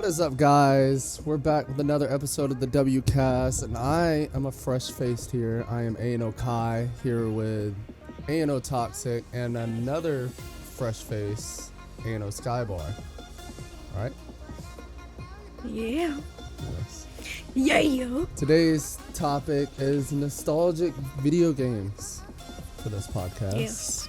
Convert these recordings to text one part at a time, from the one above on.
What is up, guys? We're back with another episode of the WCast, and I am a fresh-faced here. I am A&O Kai here with A&O Toxic and another fresh face, A&O SkyBarr. All right? Yeah. Yes. Yeah. Today's topic is nostalgic video games for this podcast. Yes.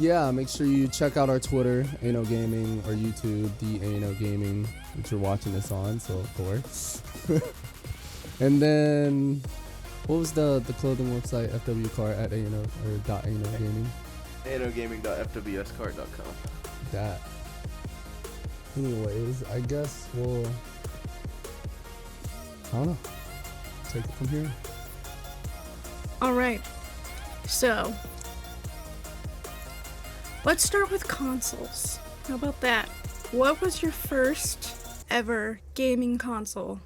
Yeah, make sure you check out our Twitter, A&O Gaming, or YouTube, the A&O Gaming, which you're watching this on, so of course. And then, what was the clothing website? FW Cart at A&O, or .A&O Gaming? anogaming.fwscart.com. That. Anyways, I guess we'll, I don't know, take it from here. All right. So, let's start with consoles. How about that? What was your first ever gaming console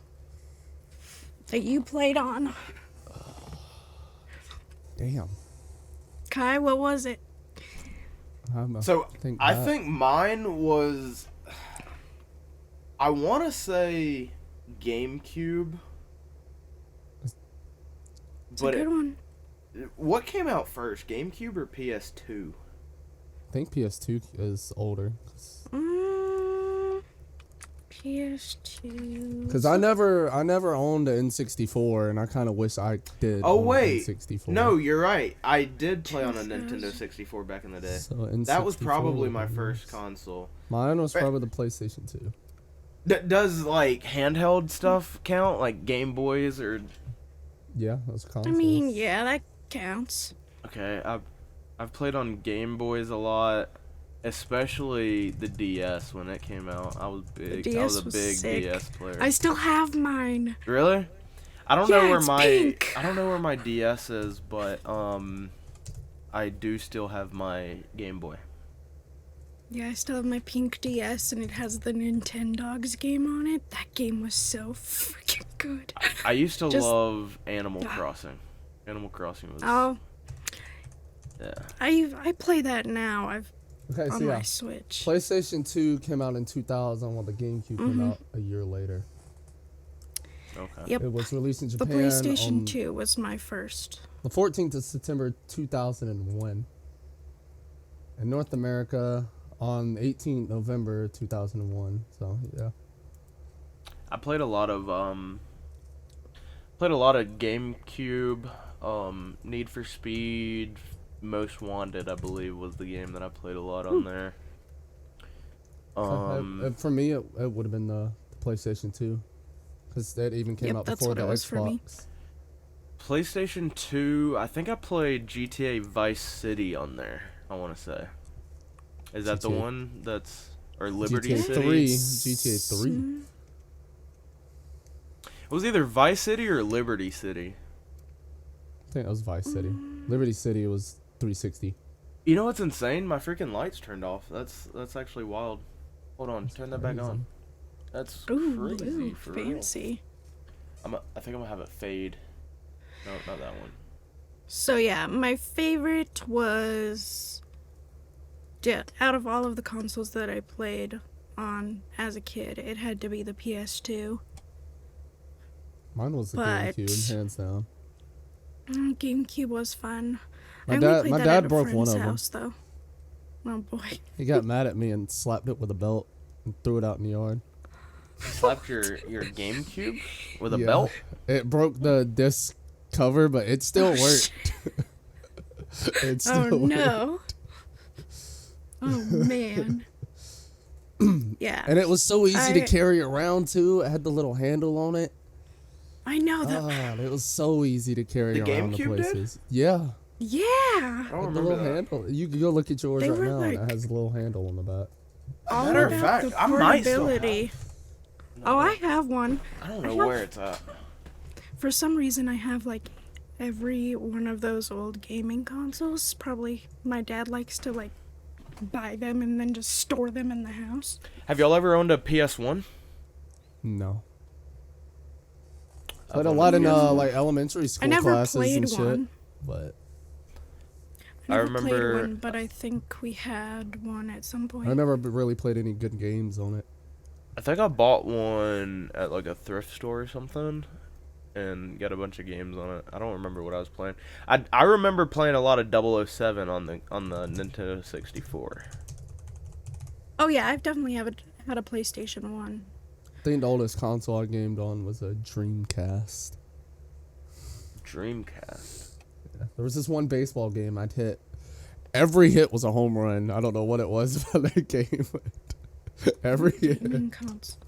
that you played on? Damn. Kai, what was it? I think mine was, I want to say GameCube. It's a good one. What came out first, GameCube or PS2? I think PS2 is older. PS2. Because I never owned an N64, and I kind of wish I did. Oh own wait, an N64. no, you're right. I did play on a Nintendo 64 back in the day. So That was N64 probably my was- first console. Mine was probably the PlayStation 2. Does like handheld stuff count, like Game Boys or? Yeah, those I consoles. mean, yeah, that counts. Okay, I've played on Game Boys a lot, especially the DS when it came out. I was big. The I was a DS was big sick. DS player. I still have mine. Really? I don't Yeah, know where it's my pink. I don't know where my DS is, but I do still have my Game Boy. Yeah, I still have my pink DS, and it has the Nintendogs game on it. That game was so freaking good. I used to Just- love Animal Crossing. Animal Crossing was Oh, yeah. I play that now. Okay, so On yeah, my Switch. PlayStation 2 came out in 2000, while the GameCube came out a year later. Okay. Yep. It was released in The Japan PlayStation on 2 was my first. the 14th of September 2001. In North America on 18th November 2001. So yeah. I played a lot of GameCube, Need for Speed, Most Wanted, I believe was the game that I played a lot on there. For me, it would have been the PlayStation 2, because that even came Yep, out that's before what the it was for me. Xbox. PlayStation 2, I think I played GTA Vice City on there, I want to say. Is that the GTA. one that's, or Liberty GTA City? 3, GTA 3. It was either Vice City or Liberty City. I think that was Vice City. Liberty City was 360. You know what's insane? My freaking lights turned off. That's actually wild. Hold on, turn that back on. That's Ooh, crazy for real. fancy. I think I'm gonna have it fade. No, not that one. So yeah, my favorite was, yeah, out of all of the consoles that I played on as a kid, it had to be the PS2. Mine was the But- GameCube, hands down. GameCube was fun. My I only dad- played my that dad at a broke one friend's of 'em. house, though. Oh boy. He got mad at me and slapped it with a belt and threw it out in the yard. Slapped your GameCube with a Yeah. belt? It broke the disc cover, but it still Oh, worked. It still Oh worked. no. Oh man. Yeah. And it was so easy to I- carry around too. It had the little handle on it. I know that. Oh, it was so easy to carry The around the GameCube did? places. Yeah, Yeah. I don't the remember little that. handle. You can go look at yours They right were now, and like- it has a little handle on the back. All Matter of about fact, the I might still have portability. Oh, I have one. I don't know where it's at. For some reason, I have like every one of those old gaming consoles. Probably my dad likes to like buy them and then just store them in the house. Have y'all ever owned a PS1? No. I've Played a owned lot in PS1. like elementary I school never classes played and shit. one. But I Never remember. played one, but I think we had one at some point. I never really played any good games on it. I think I bought one at like a thrift store or something, and got a bunch of games on it. I don't remember what I was playing. I remember playing a lot of 007 on the Nintendo 64. Oh yeah, I've definitely had a PlayStation 1. I think the oldest console I gamed on was a Dreamcast. Dreamcast. Yeah. There was this one baseball game I'd hit. Every hit was a home run. I don't know what it was about that game. But every hit. Gaming console.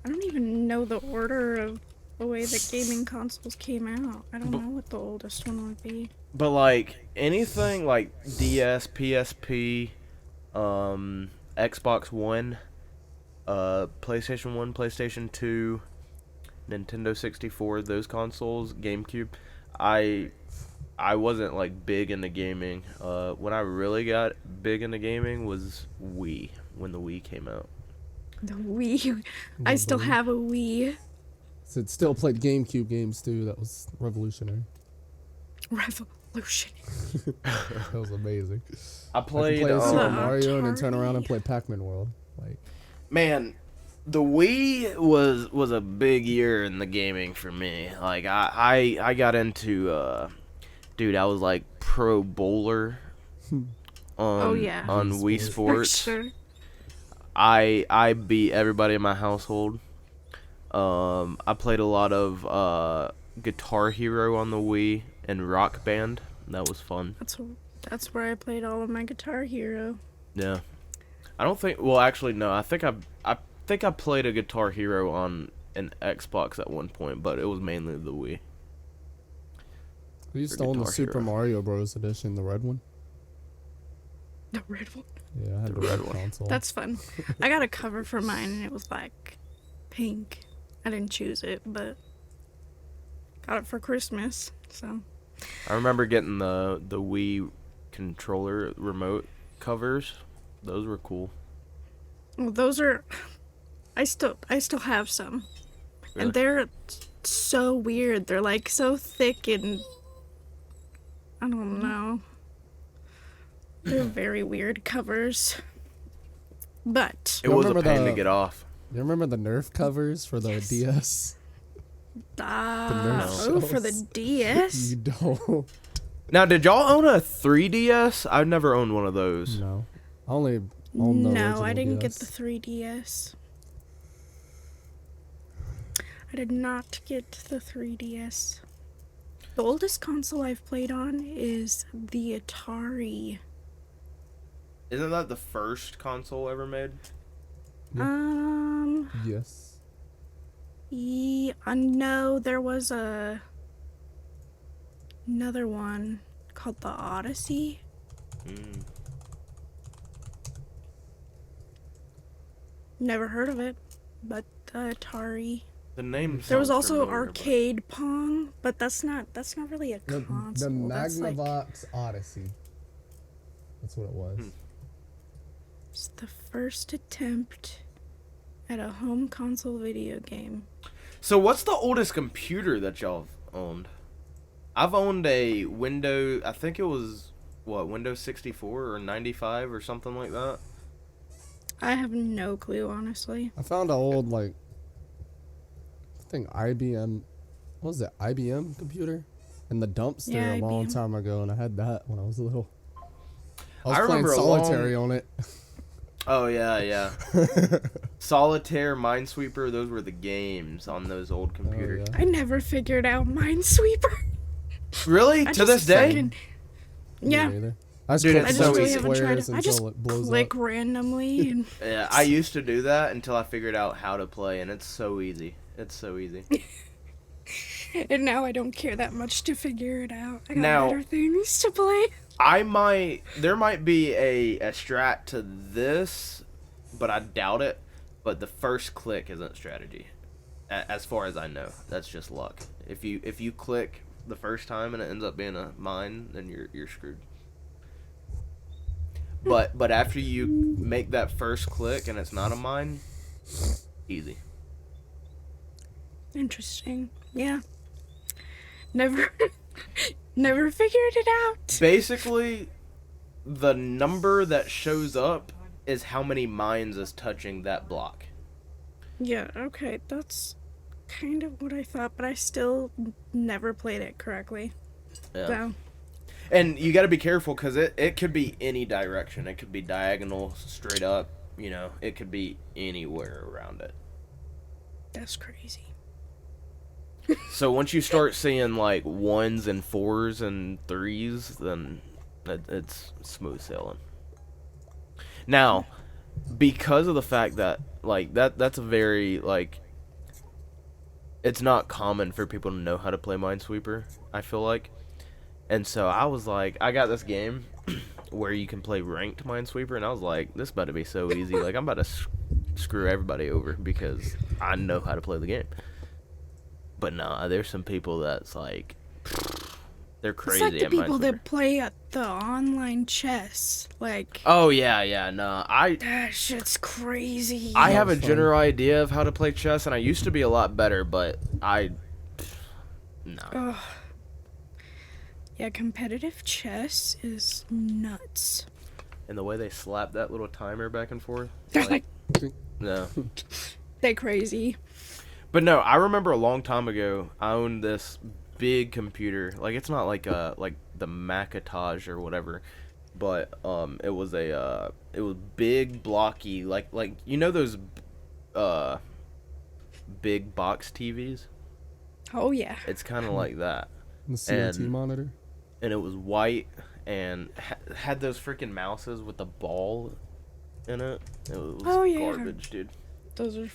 I don't even know the order of the way that gaming consoles came out. I don't know what the oldest one would be. But like anything like DS, PSP, Xbox One, PlayStation 1, PlayStation 2, Nintendo 64, those consoles, GameCube, I wasn't like big into gaming. When I really got big into gaming was Wii, when the Wii came out. The Wii. I still have a Wii. So it still played GameCube games too. That was revolutionary. Revolution. That was amazing. I played Super Mario and then turn around and play Pac-Man World. Like, man, the Wii was a big year in the gaming for me. Like I got into dude, I was like pro bowler on Wii Sports. Sure. I beat everybody in my household. I played a lot of Guitar Hero on the Wii and Rock Band. That was fun. That's where I played all of my Guitar Hero. Yeah. I don't think. Well, actually, no. I think I played a Guitar Hero on an Xbox at one point, but it was mainly the Wii. we used to own the Super Mario Bros. Edition, the red one. The red one. Yeah, I had the red console. That's fun. I got a cover for mine, and it was like pink. I didn't choose it, but got it for Christmas. So. I remember getting the Wii controller remote covers. Those were cool. Well, those are. I still have some, Really? and they're so weird. They're like so thick and I don't know. They're very weird covers. But It was a pain to get off. You remember the Nerf covers for the DS? for the DS. You don't. Now, did y'all own a 3DS? I've never owned one of those. No. I only owned the No, original I didn't get DS. the 3DS. I did not get the 3DS. The oldest console I've played on is the Atari. Isn't that the first console ever made? Yes. No, there was another one called the Odyssey. Never heard of it, but the Atari. The name. There was sounds also familiar, Arcade Pong, but that's not really a The console. That's like Magnavox Odyssey. That's what it was. it's the first attempt at a home console video game. So, what's the oldest computer that y'all have owned? I've owned a Windows. I think it was Windows 64 or 95 or something like that. I have no clue, honestly. I found an old, like, I think IBM, what was it, IBM computer? In the dumpster Yeah, a long IBM. time ago, and I had that when I was little. I was I playing remember solitary on it. Oh, yeah. Solitaire, Minesweeper, those were the games on those old computers. Oh, yeah. I never figured out Minesweeper. Really? I To this just day? fucking- Me Yeah. neither. I just Dude, click I it's just so really easy. haven't tried squares it. I just until it blows click up. randomly and Yeah, I used to do that until I figured out how to play, and it's so easy. It's so easy. and now I don't care that much to figure it out. I got Now- better things to play. There might be a strat to this, but I doubt it. But the first click isn't strategy, as far as I know. That's just luck. If you click the first time and it ends up being a mine, then you're screwed. But after you make that first click and it's not a mine, easy. Interesting. Yeah. Never Never figured it out. Basically, the number that shows up is how many mines is touching that block. Yeah, okay, that's kind of what I thought, but I still never played it correctly. Yeah. So, And you got to be careful because it could be any direction. It could be diagonal, straight up. You know, it could be anywhere around it. that's crazy. So once you start seeing like 1s and 4s and 3s, then it's smooth sailing. Now, because of the fact that like that's a very like it's not common for people to know how to play Minesweeper, I feel like. And so I was like, I got this game where you can play ranked Minesweeper, and I was like, this about to be so easy. Like, I'm about to screw everybody over because I know how to play the game. But nah, there's some people that's like, they're crazy It's like the at people Minesweeper. that play at the online chess. Like, Oh, yeah, no. that shit's crazy. I have a Fun. general idea of how to play chess, and I used to be a lot better, but no. Ugh. Yeah, competitive chess is nuts. And the way they slap that little timer back and forth. They're like, No. they crazy. But no, I remember a long time ago, I owned this big computer. Like, it's not like the Macintosh or whatever, but it was big, blocky, like you know those big box TVs? Oh yeah. It's kind of like that. The CRT And- monitor. And it was white and had those freaking mouses with the ball in it. It was Oh, yeah. garbage, dude. Those are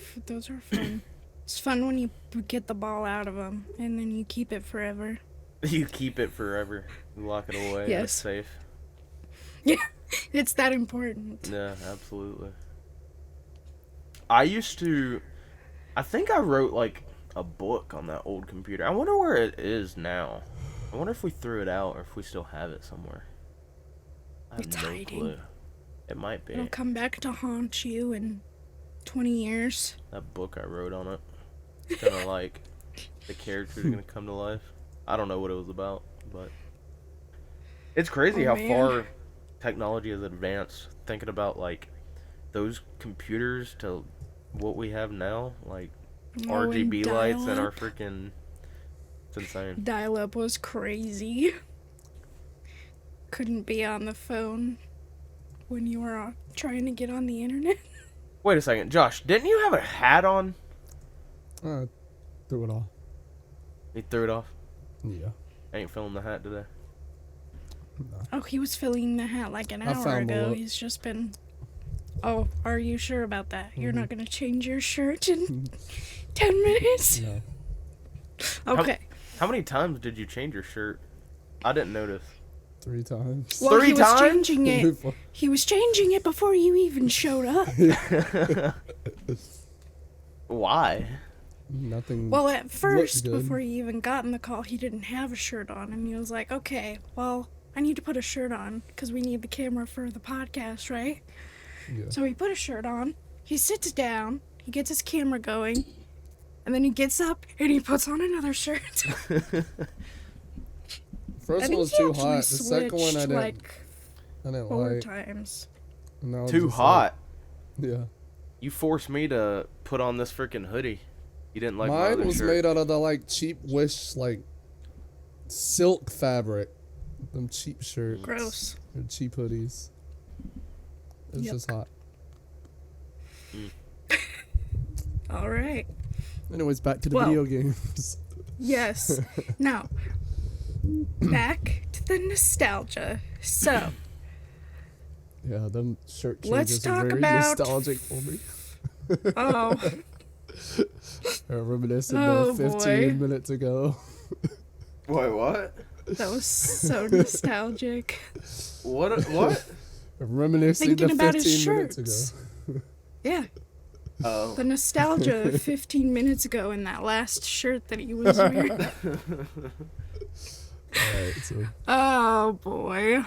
fun. It's fun when you get the ball out of them and then you keep it forever. You keep it forever. You lock it away. Yes. It's safe. Yeah, it's that important. Yeah, absolutely. I think I wrote like a book on that old computer. I wonder where it is now. I wonder if we threw it out or if we still have it somewhere. I have It's no hiding. clue. It might be. It'll come back to haunt you in 20 years. That book I wrote on it. It's kind of like the characters are going to come to life. I don't know what it was about, but it's crazy Oh, how man. far technology has advanced. Thinking about like those computers to what we have now, like Oh, and RGB lights and our dial-up. freaking. It's insane. Dial-up was crazy. Couldn't be on the phone when you were trying to get on the internet. Wait a second, Josh, didn't you have a hat on? Threw it off. You threw it off? Yeah. I ain't feeling the hat today. Oh, he was filling the hat like an I hour found ago. Lula. He's just been... Oh, are you sure about that? You're Mm-hmm. not going to change your shirt in 10 minutes? No. Okay. How many times did you change your shirt? I didn't notice. 3 times. Well, he 3 was times? changing it. He was changing it before you even showed up. Why? Nothing. Well, at first, good. before you even got in the call, he didn't have a shirt on, and he was like, okay, well, I need to put a shirt on, because we need the camera for the podcast, right? Yeah. So he put a shirt on, he sits down, he gets his camera going, and then he gets up, and he puts on another shirt. First I one think was he too actually hot. The second one I switched, didn't. like, I didn't 4 like. times. And I was Too just hot. Like, yeah. You forced me to put on this freaking hoodie. You didn't like my Mine other was shirt. made out of the like cheap Wish like silk fabric. Them cheap shirts. Gross. Or cheap hoodies. It's Yep. just hot. All right. Anyways, back to the Well- video games. Yes. Now, back to the nostalgia. So, Yeah, them shirt Let's changes talk are very about- nostalgic for me. oh, Reminiscing Oh, of 15 boy. minutes ago. Wait, what? that was so nostalgic. What? What? Reminiscing Thinking of about his 15 minutes shirts. ago. Yeah, Oh. the nostalgia of 15 minutes ago in that last shirt that he was wearing. Alright, so Oh boy.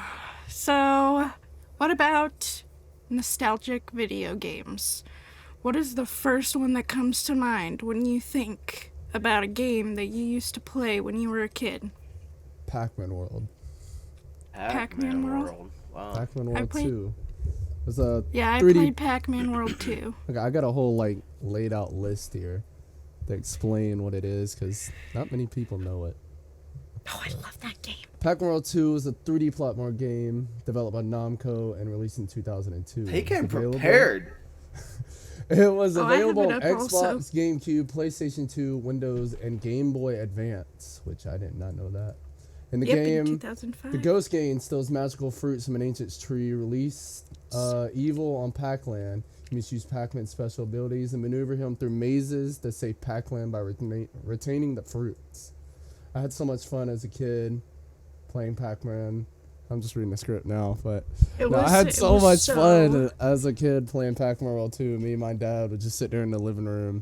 So, what about nostalgic video games? What is the first one that comes to mind when you think about a game that you used to play when you were a kid? Pac-Man World. Pac-Man World. Wow. Pac-Man World played- 2. It was a Yeah, I 3D played Pac-Man World too. Okay, I got a whole like laid out list here to explain what it is because not many people know it. Oh, I love that game. Pac-Man World 2 is a 3D platform game developed by Namco and released in 2002. He It's came available- prepared. It was Oh, I have available it on up Xbox, also. GameCube, PlayStation 2, Windows, and Game Boy Advance, which I did not know that. In the Yep, in game, 2005. the Ghost Gang instills magical fruits from an ancient tree. Release evil on Pac-Land. You must use Pac-Man's special abilities and maneuver him through mazes to save Pac-Land by retaining the fruits. I had so much fun as a kid playing Pac-Man. I'm just reading the script now, but I had so much fun as a kid playing Pac-Man World 2. Me and my dad would just sit there in the living room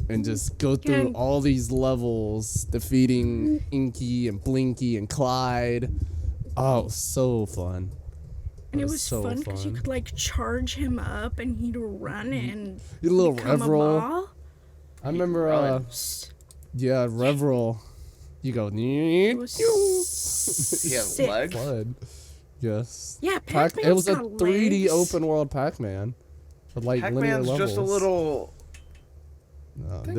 and just go through Yeah. all these levels, defeating Inky and Blinky and Clyde. Oh, so fun. And it was so fun because you could like charge him up and he'd run and You little become rev a roll. ball. I remember, run. yeah, rev roll. You go, It was He had sick. legs. Blood. Yes. Yeah, It Pac-Man's was a got 3D legs. open world Pac-Man with like linear Pac-Man's levels. just a little. No, thingy.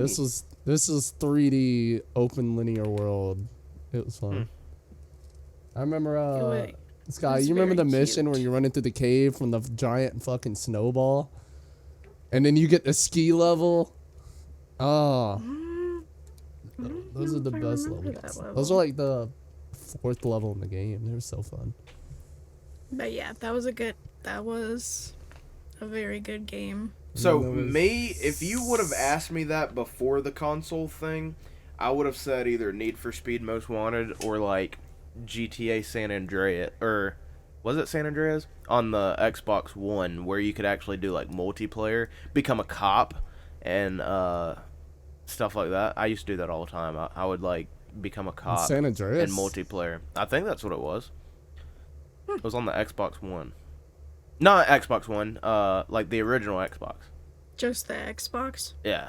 this was 3D open linear world. It was fun. I remember wa- Sky, was you remember the very mission cute. where you're running through the cave from the giant fucking snowball? And then you get the ski level? Oh. Those are the if I best remember levels. that Those are level. like the 4th level in the game. They were so fun. But yeah, that was a very good game. So And then there was- me, if you would have asked me that before the console thing, I would have said either Need for Speed Most Wanted or like GTA San Andreas, or was it San Andreas on the Xbox One, where you could actually do like multiplayer, become a cop, and stuff like that. I used to do that all the time. I would like become a cop San Andreas? in multiplayer. I think that's what it was. It was on the Xbox One. Not Xbox One, like the original Xbox. Just the Xbox. Yeah.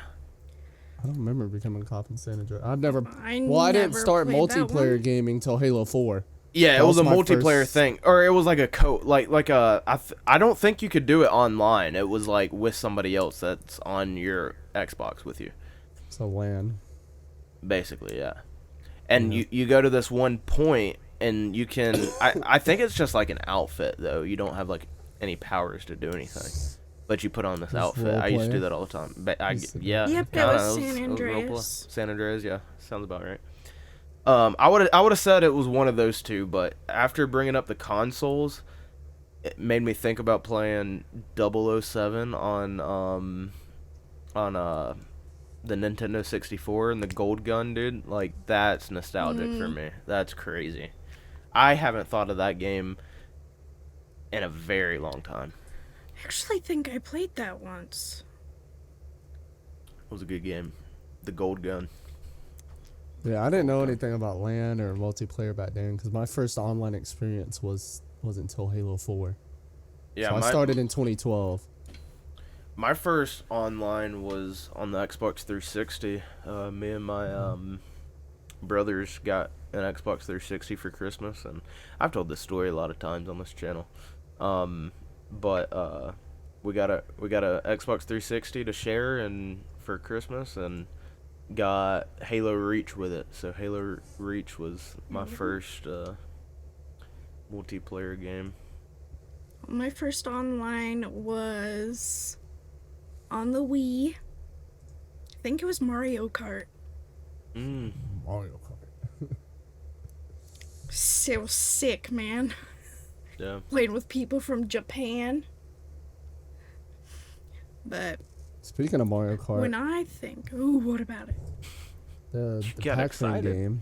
I don't remember becoming a cop in San Andreas. I've never. I Well, I didn't never start played that multiplayer one. gaming till Halo 4. Yeah, That it was a was my multiplayer first- thing, or it was like a I don't think you could do it online. It was like with somebody else that's on your Xbox with you, So LAN. basically. Yeah, and Yeah. you go to this one point, and you can. I think it's just like an outfit though. You don't have like any powers to do anything, but you put on this outfit. I used to do roleplay? that all the time. But Just- yeah, Yep, that kinda, was it San it roleplay. Andreas. San Andreas, yeah, sounds about right. I would have said it was one of those two, but after bringing up the consoles, it made me think about playing 007 on the Nintendo 64 and the gold gun, dude. Like that's nostalgic for me. That's crazy. I haven't thought of that game in a very long time. I actually think I played that once. It was a good game. The gold gun. Yeah, I didn't know anything about LAN or multiplayer back then because my first online experience wasn't until Halo 4. Yeah, So I started in 2012. My first online was on the Xbox 360. Me and my brothers got an Xbox 360 for Christmas, and I've told this story a lot of times on this channel. But we got a Xbox 360 to share and for Christmas, and got Halo Reach with it. So Halo Reach was my first multiplayer game. My first online was on the Wii. I think it was Mario Kart. Mario Kart. It was sick, man. Yeah. Playing with people from Japan. But Speaking of Mario Kart, when I think, ooh, what about it? the got Pac-Man excited. game,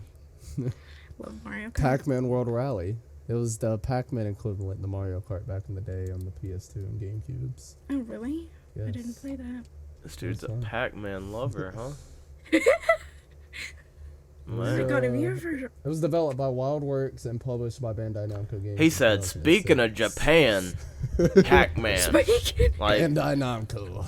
Love Mario Kart. Pac-Man World Rally. It was the Pac-Man equivalent to Mario Kart back in the day on the PS2 and GameCubes. Oh, really? Yes. I didn't play that. This dude's a That's fine. Pac-Man lover, huh? Oh Man. my god, have you Uh, ever... It was developed by Wildworks and published by Bandai Namco Games. He in said, speaking of 2006. Japan, Pac-Man. Speaking... Like, Bandai Namco.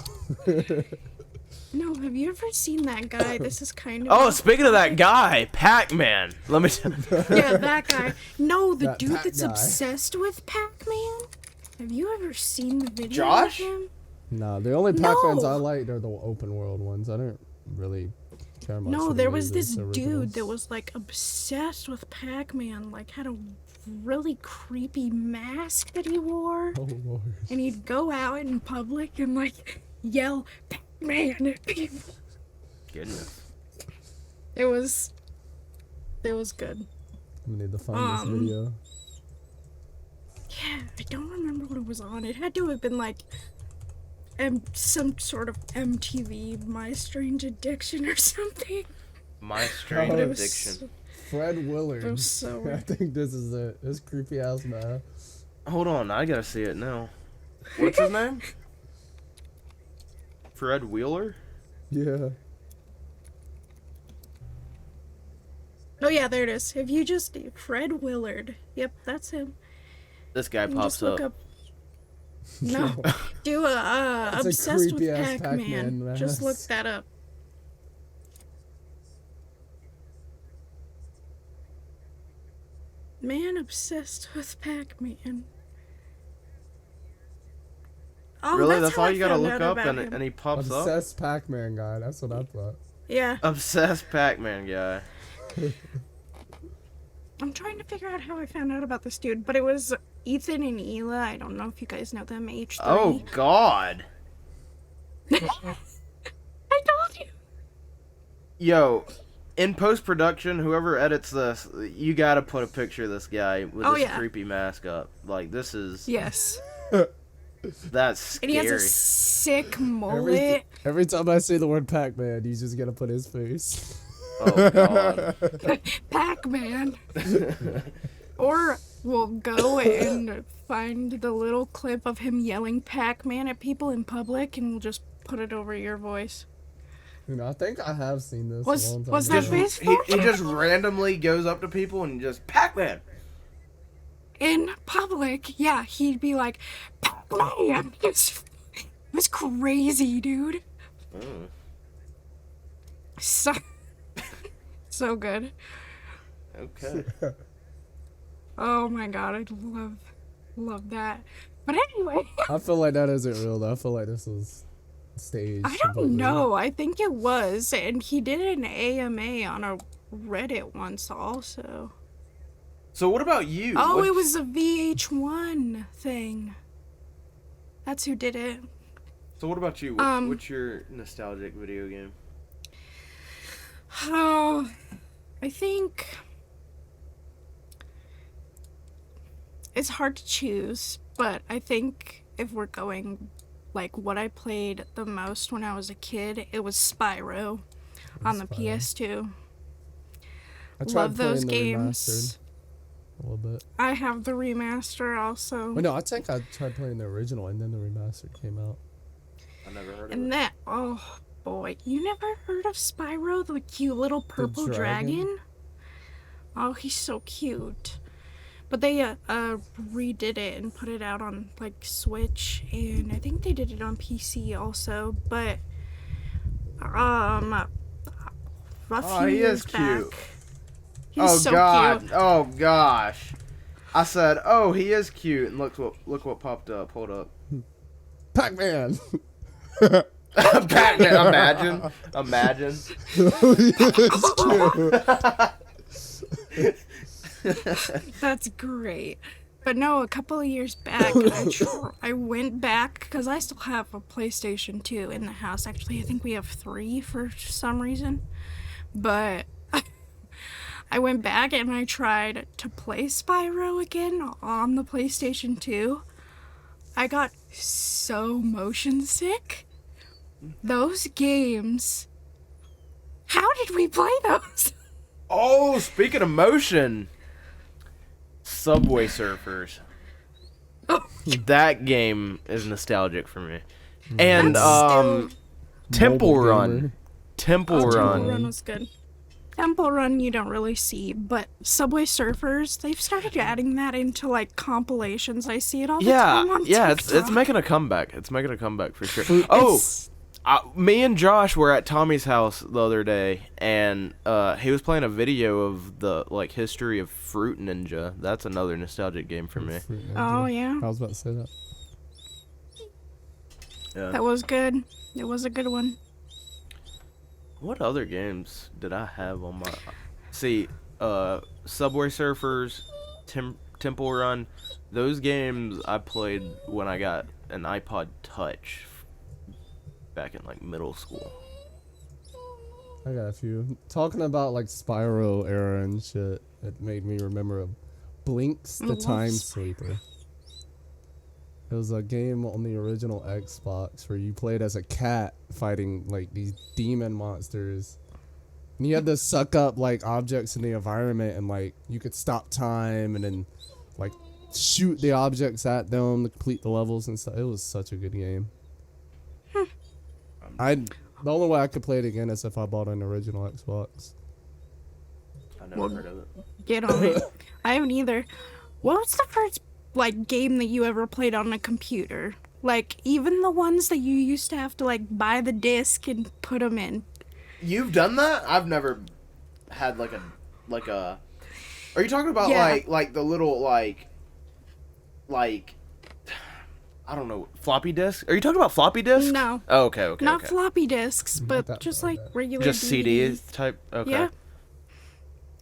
No, have you ever seen that guy? This is kind of... Oh, speaking of that guy, Pac-Man. Let me tell Yeah, that guy. No, the That dude Pac that's guy. obsessed with Pac-Man. Have you ever seen the video Josh? of him? Nah, the only Pac-Mans No. I liked are the open world ones. I don't really care much. No, for there the was this originals. dude that was like obsessed with Pac-Man, like had a really creepy mask that he wore. Oh lord. And he'd go out in public and like yell Pac-Man at people. Goodness. It was good. I'm gonna need to find this video. Yeah, I don't remember what it was on. It had to have been like some sort of MTV My Strange Addiction or something. My strange Oh, addiction. Fred Willard. It was so I weird. think this is it. This creepy ass man. Hold on, I gotta see it now. What's his name? Fred Wheeler? Yeah. Oh yeah, there it is. If you just Fred Willard. Yep, that's him. This guy You can pops just look up. No, do a That's a obsessed with creepy-ass Pac-Man. Pac-Man Just look mask. that up. Man obsessed with Pac-Man. Oh, Really? That's how all I you gotta found look out up about and, him. and he pops up? Obsessed Pac-Man guy. That's what I thought. Yeah, Obsessed Pac-Man guy. I'm trying to figure out how I found out about this dude, but it was Ethan and Hila. I don't know if you guys know them. H3. Oh, God. I told you. Yo, in post-production, whoever edits this, you gotta put a picture of this guy with Oh, this yeah. creepy mask up. Like, this is... Yes. That's And scary. he has a sick mullet. Every time I say the word Pac-Man, he's just gonna put his face. Oh, God. Pac-Man. Or we'll go and find the little clip of him yelling Pac-Man at people in public and we'll just put it over your voice. You know, I think I have seen this. Was- a long time was ago. that face- He just randomly goes up to people and just, Pac-Man! In public, yeah, he'd be like, Pac-Man. It was crazy, dude. Mm. So good. Okay. Oh my god, I love that. But anyway, I feel like that isn't real though. I feel like this was staged. I don't completely. know. I think it was, and he did an AMA on a Reddit once also. So what about you? Oh, What- it was a VH1 thing. That's who did it. So what about you? What's your nostalgic video game? Oh, I think it's hard to choose, but I think if we're going like what I played the most when I was a kid, it was Spyro on the Spyro. PS2. I tried Love those playing the games. remastered a little bit. I have the remaster also. Well, no, I think I tried playing the original and then the remastered came out. I never heard of And it. that, oh boy, you never heard of Spyro, the cute little purple dragon? dragon? Oh, he's so cute. But they redid it and put it out on like Switch, and I think they did it on PC also. But a Oh, few he years is cute. back, he's Oh so God! cute. Oh gosh! I said, "Oh, he is cute," and look what popped up. Hold up. Pac-Man. Pac-Man. Imagine. That's great. But no, a couple of years back, I went back because I still have a PlayStation 2 in the house. Actually, I think we have 3 for some reason. But I went back and I tried to play Spyro again on the PlayStation 2. I got so motion sick. Those games. How did we play those? Oh, speaking of motion, Subway Surfers. That game is nostalgic for me. And That's still- Temple Mobile Run. gamer. Temple Temple Run. Run was good. Temple Run you don't really see, but Subway Surfers, they've started adding that into like compilations. I see it all the Yeah, time on yeah, it's TikTok. making a comeback. It's making a comeback for sure. Oh, It's- Me and Josh were at Tommy's house the other day, and he was playing a video of the history of Fruit Ninja. That's another nostalgic game for me. Oh yeah. I was about to say that. Yeah. That was good. It was a good one. What other games did I have on my? See, Subway Surfers, Temple Run, those games I played when I got an iPod Touch back in middle school. I got a few. Talking about Spyro era and shit, it made me remember Blinks the Time Sleeper. It was a game on the original Xbox where you played as a cat fighting these demon monsters. And you had to suck up objects in the environment, and you could stop time and then shoot the objects at them to complete the levels and stuff. It was such a good game. The only way I could play it again is if I bought an original Xbox. I never heard of it. Get on it. I haven't either. What was the first game that you ever played on a computer? Even the ones that you used to have to buy the disc and put them in. You've done that? I've never had a. Are you talking about Yeah. the little I don't know, floppy disk? Are you talking about floppy disk? No. Oh, okay. Not okay. floppy disks, but that just like that. regular Just DVD. CD type. Okay. Yeah.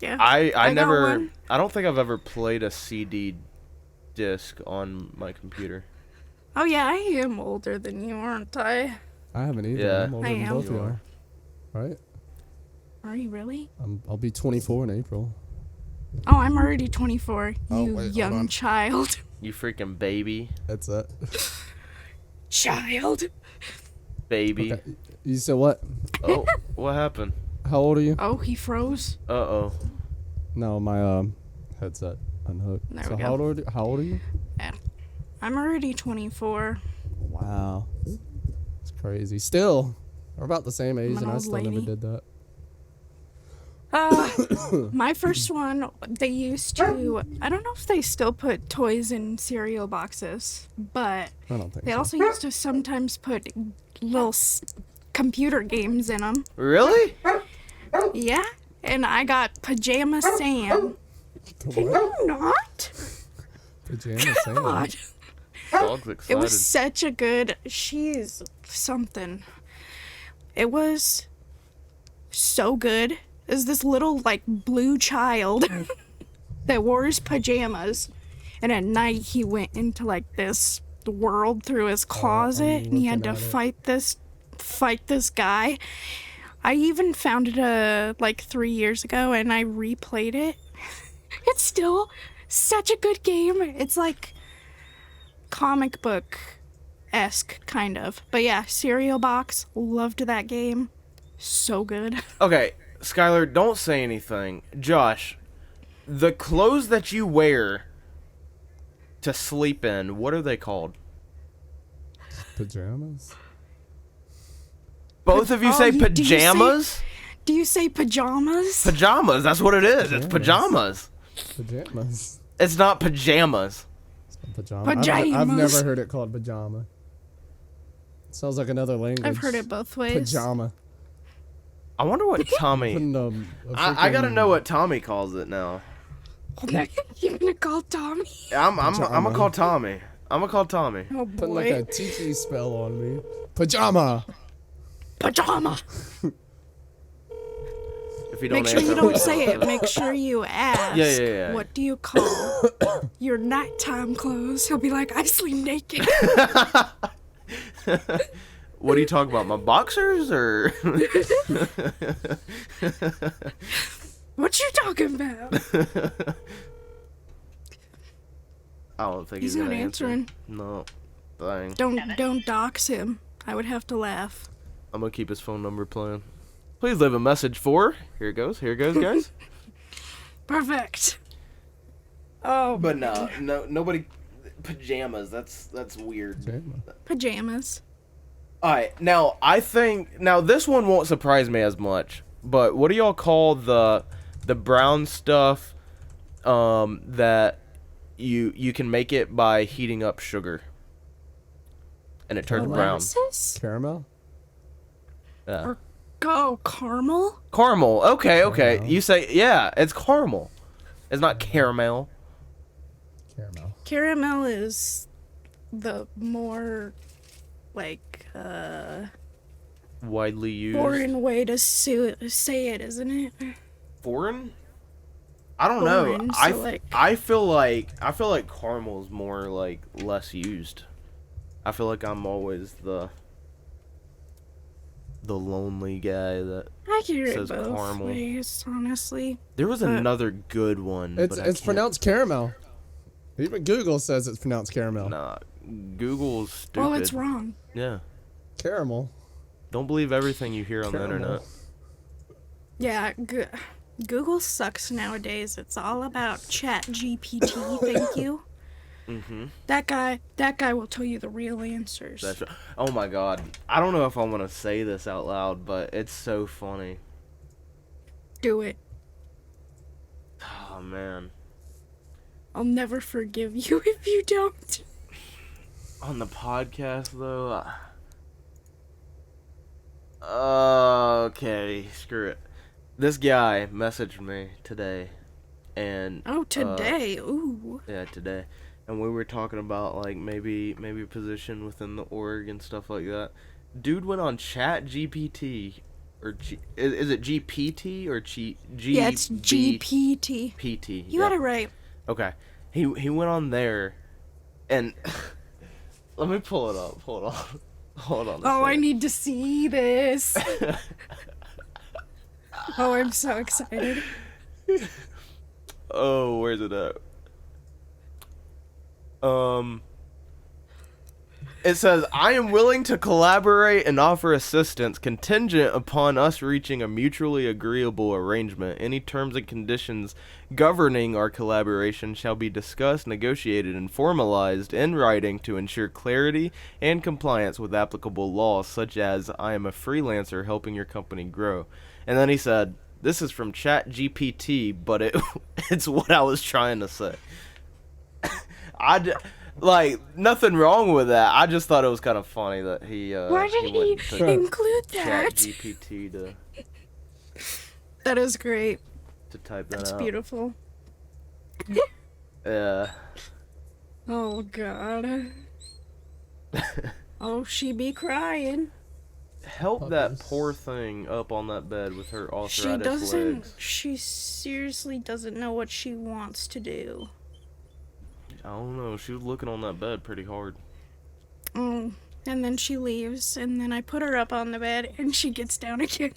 Yeah. I got never. one. I don't think I've ever played a CD disc on my computer. Oh yeah, I am older than you, aren't I? I haven't either. Yeah. I'm older I than am. both of You you are. are. Right? Are you really? I'll be 24 in April. Oh, I'm already 24. Oh, You wait, hold young on. child. You freaking baby, That's it. Child. baby. Okay. You said what? Oh, what happened? How old are you? Oh, he froze. Uh-oh. No, my headset unhooked. There So we how go. old are you? I'm already 24. Wow. It's crazy. Still, we're about the same age, I'm an and I old still never lady. did that. My first one, they used to, I don't know if they still put toys in cereal boxes, but I don't think they so. also used to sometimes put little computer games in them. Really? Yeah, and I got Pajama Sam. The Can what? you not? Pajama Sam. God. Dog's excited. It was such a good, she's something. It was so good. It was this little, blue child that wore his pajamas. And at night, he went into, this world through his closet. And he had to looking at fight this guy. I even found it, 3 years ago, and I replayed it. It's still such a good game. It's, comic book-esque, kind of. But yeah, cereal box. Loved that game. So good. Okay, Skylar, don't say anything. Josh, the clothes that you wear to sleep in, what are they called? Pajamas? Both of you Oh, say do you say- pajamas? Do you say pajamas? Pajamas, that's what it is. It's Pajamas. pajamas. Pajamas. It's not pajamas. Pajama. I've Pajamas. never heard it called pajama. Sounds like another language. I've heard it both ways. Pajama. I wonder what Tommy... Putting, I gotta know what Tommy calls it now. You're gonna call Tommy? I'm gonna Pajama. call Tommy. I'm gonna call Tommy. Oh Putting like a boy. TT spell on me. Pajama. Pajama. If you don't Make sure you answer, don't say it. Make sure you ask. Yeah. What do you call your nighttime clothes? He'll be like, I sleep naked. What are you talking about? My boxers or? What you talking about? I don't think He's he's not gonna answer. answering. No, dang. Don't dox him. I would have to laugh. I'm gonna keep his phone number playing. Please leave a message for. Here it goes, guys. Perfect. Oh, But no, nobody. Pajamas. That's weird. Pajama. pajamas. All right, now this one won't surprise me as much. But what do y'all call the brown stuff? That you can make it by heating up sugar, and it turns brown. Molasses? Caramel? Yeah. Or go caramel? Caramel. Okay. Caramel. You say it's caramel. It's not caramel. Caramel. Caramel is the more like Widely used. foreign way to say it, isn't it? Foreign? I don't know. Foreign, so, like- I feel like caramel is more like less used. I feel like I'm always the lonely guy that I can hear it says both caramel. ways, honestly. There was another good one. It's but I it's can't- pronounced caramel. Even Google says it's pronounced caramel. Nah, Google's stupid. Well, it's wrong. Yeah. Caramel. Don't believe everything you hear on the Caramel. internet. Yeah, Google sucks nowadays. It's all about Chat GPT. Thank you. Mhm. That guy will tell you the real answers. That's oh my god. I don't know if I want to say this out loud, but it's so funny. Do it. Oh man. I'll never forgive you if you don't. On the podcast though. Okay, screw it. This guy messaged me today, and Oh, today. Ooh. yeah, today, and we were talking about like maybe a position within the org and stuff like that. Dude went on Chat GPT, or is it GPT or G? Yeah, it's GPT. PT. You got it right. Okay, he went on there, and let me pull it up. Hold on. Hold on. Oh, I need to see this. Oh, I'm so excited. Oh, where's it at? It says, I am willing to collaborate and offer assistance contingent upon us reaching a mutually agreeable arrangement. Any terms and conditions governing our collaboration shall be discussed, negotiated, and formalized in writing to ensure clarity and compliance with applicable laws, such as I am a freelancer helping your company grow. And then he said, this is from ChatGPT, but it's what I was trying to say. Like, nothing wrong with that. I just thought it was kind of funny that he Why did he went to include that? ChatGPT That is great. to type that That's out. beautiful. Yeah. Oh, God. Oh, she be crying. Help that Puppers. poor thing up on that bed with her She arthritis doesn't. legs. She seriously doesn't know what she wants to do. I don't know. She was looking on that bed pretty hard. Oh, and then she leaves, and then I put her up on the bed, and she gets down again.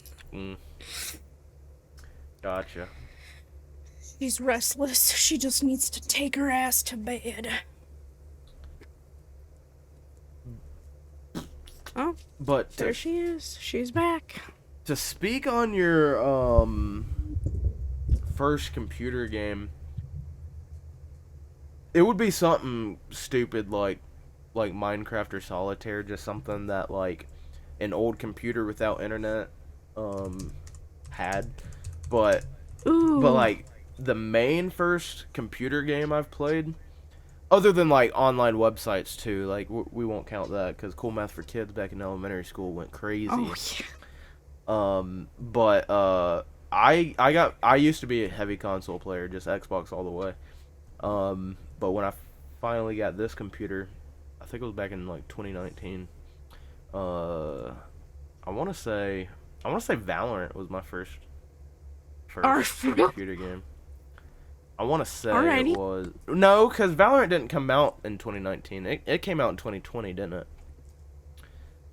Gotcha. She's restless. She just needs to take her ass to bed. Oh, But there she is. She's back. to speak on your first computer game, it would be something stupid like Minecraft or Solitaire, just something that like an old computer without internet had. But Ooh. like the main first computer game I've played, other than like online websites too, like we won't count that because Cool Math for Kids back in elementary school went crazy. Oh, yeah. But I used to be a heavy console player, just Xbox all the way. But when I finally got this computer, I think it was back in like 2019. I want to say Valorant was my first computer game. I want to say Alrighty. it was no, because Valorant didn't come out in 2019. It came out in 2020, didn't it?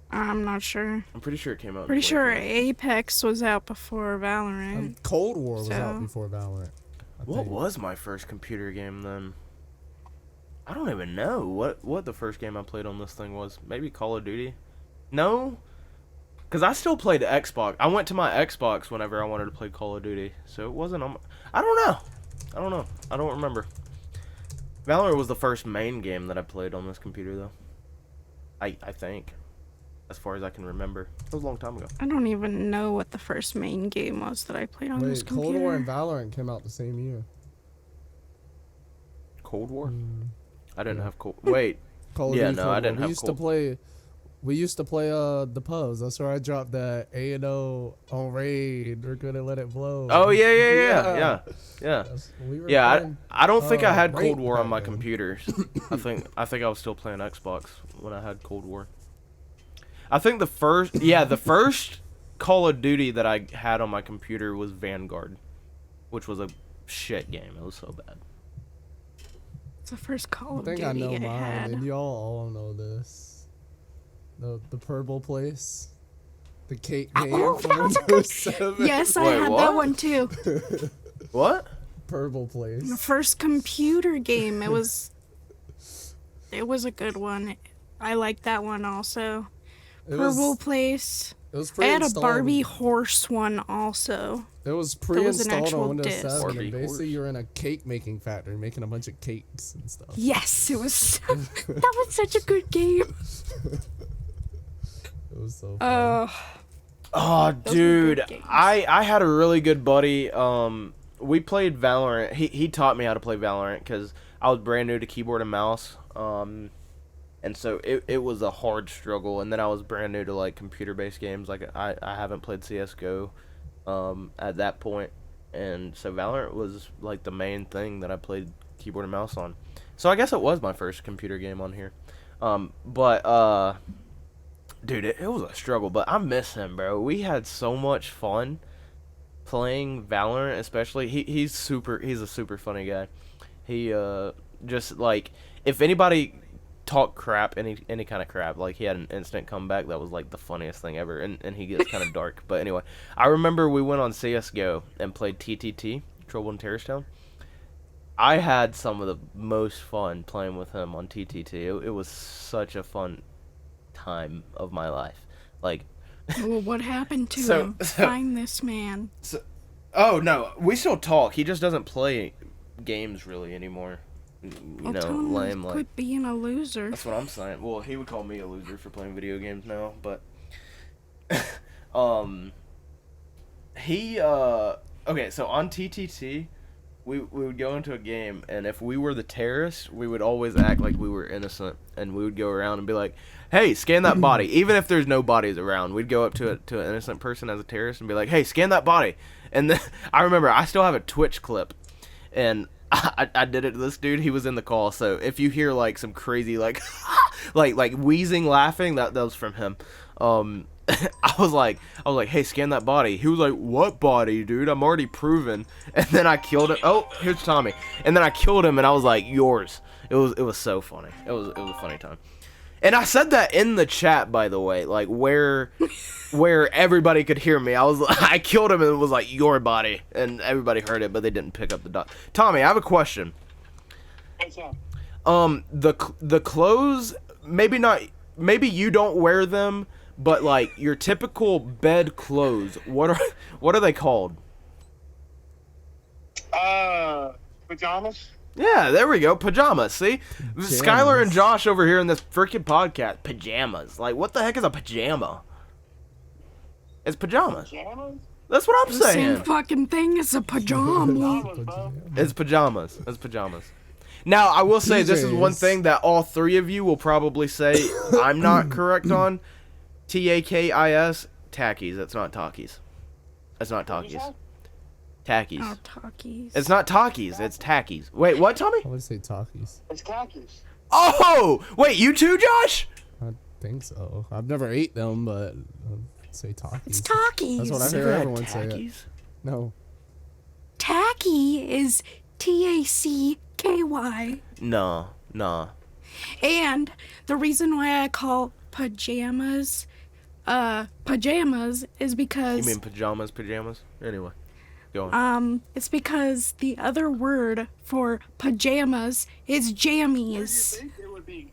I'm not sure. I'm pretty sure it came out. Pretty in sure 2020. Apex was out before Valorant. Cold War was So- out before Valorant. I What think. was my first computer game then? I don't even know what the first game I played on this thing was. Maybe Call of Duty? No? Because I still played Xbox. I went to my Xbox whenever I wanted to play Call of Duty. So it wasn't on my... I don't know. I don't remember. Valorant was the first main game that I played on this computer, though. I think. As far as I can remember. It was a long time ago. I don't even know what the first main game was that I played on this Wait, computer. Cold War and Valorant came out the same year. Cold War? I didn't Yeah. have Cold... Wait. Call of Yeah, Duty no, Cold I didn't War. have We used Cold- to play We used to play the pubs. That's where I dropped that A&O on raid. We're gonna let it blow. Oh yeah. We were Yeah, playing, I don't think I had raid Cold War on back my then. computers. I think I was still playing Xbox when I had Cold War. I think the first Call of Duty that I had on my computer was Vanguard, which was a shit game. It was so bad. It's the first Call I of think Duty I know I mine, had. and y'all all know this. The purple place, the cake game Oh, from that was a Windows 7. Yes, I Wait, had what? that one too. What? Purple The place. first computer game. It was a good one. I liked that one also. It Purple was, Place. it was I had a pre-installed. Barbie horse one also. It was was an pre-installed actual on Windows disc. 7. Barbie And basically, horse. you're in a cake making factory making a bunch of cakes and stuff. Yes, it was. That was such a good game. It was so fun. Oh, Those were dude, good games. I had a really good buddy. We played Valorant. He taught me how to play Valorant because I was brand new to keyboard and mouse. And so it was a hard struggle. And then I was brand new to like computer-based games. Like I haven't played CS:GO at that point, and so Valorant was like the main thing that I played keyboard and mouse on. So I guess it was my first computer game on here. But dude, it was a struggle, but I miss him, bro. We had so much fun playing Valorant, especially. He's a super funny guy. He just like, if anybody talked crap, any kind of crap, like he had an instant comeback that was like the funniest thing ever, and he gets kind of dark. But anyway, I remember we went on CS:GO and played TTT, Trouble in Terrorist Town. I had some of the most fun playing with him on TTT. It was such a fun time of my life. Like, Well, what happened to So- him? so- Find this man. oh no, we still talk. He just doesn't play games really anymore. You Well, know, tell him lame. to Like, quit being a loser. that's what I'm saying. Well, he would call me a loser for playing video games now, but he okay, so on TTT we would go into a game, and if we were the terrorists, we would always act like we were innocent, and we would go around and be like, "Hey, scan that body." Even if there's no bodies around, we'd go up to an innocent person as a terrorist and be like, "Hey, scan that body." And then I remember I still have a Twitch clip, and I did it to this dude. He was in the call, so if you hear like some crazy like like wheezing laughing, that was from him. I was like, "Hey, scan that body." He was like, "What body, dude? I'm already proven." And then I killed him. Oh, here's Tommy. And then I killed him, and I was like, "Yours." It was so funny. It was a funny time. And I said that in the chat, by the way, like where everybody could hear me. I killed him and it was like, "Your body," and everybody heard it, but they didn't pick up the dot. Tommy, I have a question. What's up? The clothes, maybe you don't wear them, but like your typical bed clothes, what are they called? Pajamas? Yeah, there we go. Pajamas. See, Skylar and Josh over here in this freaking podcast. Pajamas. Like, what the heck is a pajama? It's pajamas. Pajamas? That's what I'm The same saying. fucking thing as a pajama. Pajamas, bro. It's pajamas. It's pajamas. Now, I will say this is one PJs. thing that all three of you will probably say I'm not correct on. TAKIS, tackies. It's not talkies. It's not What'd you talkies. say? Tackies. Oh, talkies. It's not talkies. It's tackies. Wait, what, Tommy? I would say Takis. It's khakis. Oh, wait, you too, Josh? I think so. I've never ate them, but I'd say Takis. It's talkies. That's what I hear Never had everyone say. It. tackies? No. Tacky is TACKY. No. And the reason why I call pajamas is because You mean pajamas? Anyway, go on. it's because the other word for pajamas is Where do you jammies. think it would be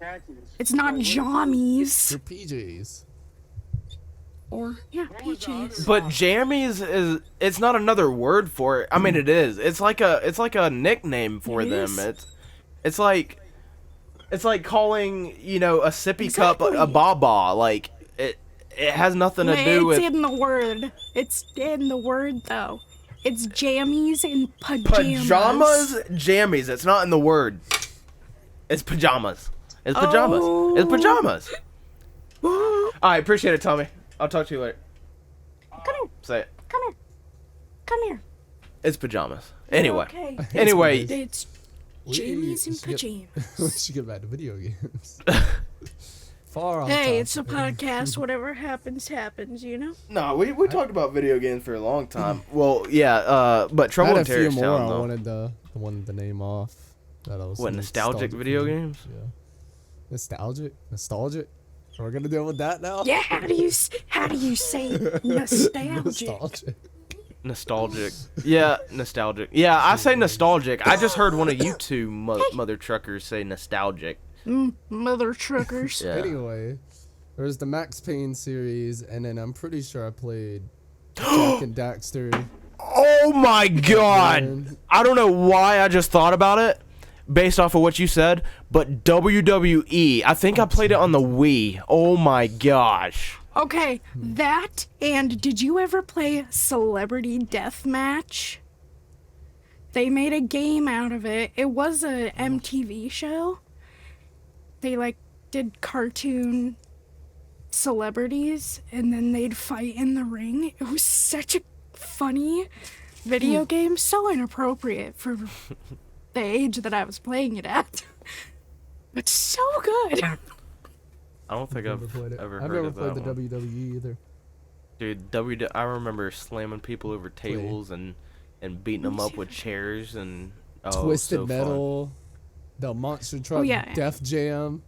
khakis? It's not jammies. Your PJs. Or yeah, What was the other PJs. But jammies is it's not another word for it. I mean it is. It's like a nickname for It them. is. It's like calling, you know, a sippy cup a Exactly. baba. Like it has nothing to do It's with in the word. It's in the word though. It's jammies and pajamas. pajamas, jammies. It's not in the word. It's pajamas. It's pajamas. Oh. It's pajamas. All right, appreciate it, Tommy. I'll talk to you later. Come here. Say it. Come here. Come here. It's pajamas. Anyway. Okay. Anyway. It's Jamie's in pajamas. We should get back to video games. Far off. Hey, it's a podcast. Whatever happens, happens, you know? No, we talked about video games for a long time. Well, yeah, but Trouble in I had a few Terrorist more Town, I though. wanted the name off. That I was What, nostalgic video games? Yeah. Nostalgic. We're gonna deal with that now. Yeah, how do you say nostalgic? Nostalgic. Yeah, nostalgic. Yeah, I say nostalgic. I just heard one of you two mother truckers say nostalgic. Mother truckers. Yeah. Anyway, there was the Max Payne series, and then I'm pretty sure I played Jack and Daxter. Oh my god! Man. I don't know why I just thought about it based off of what you said, but WWE, I think I played it on the Wii. Oh my gosh. Okay, that, and did you ever play Celebrity Deathmatch? They made a game out of it. It was a MTV show. They, like, did cartoon celebrities, and then they'd fight in the ring. It was such a funny video game, so inappropriate for the age that I was playing it at. But so good. I don't think I've Played it. ever I've heard never of played that the one. WWE either. Dude, I remember slamming people over tables and beating them up with chairs and Twisted so Metal, the Monster Truck, yeah. Def Jam.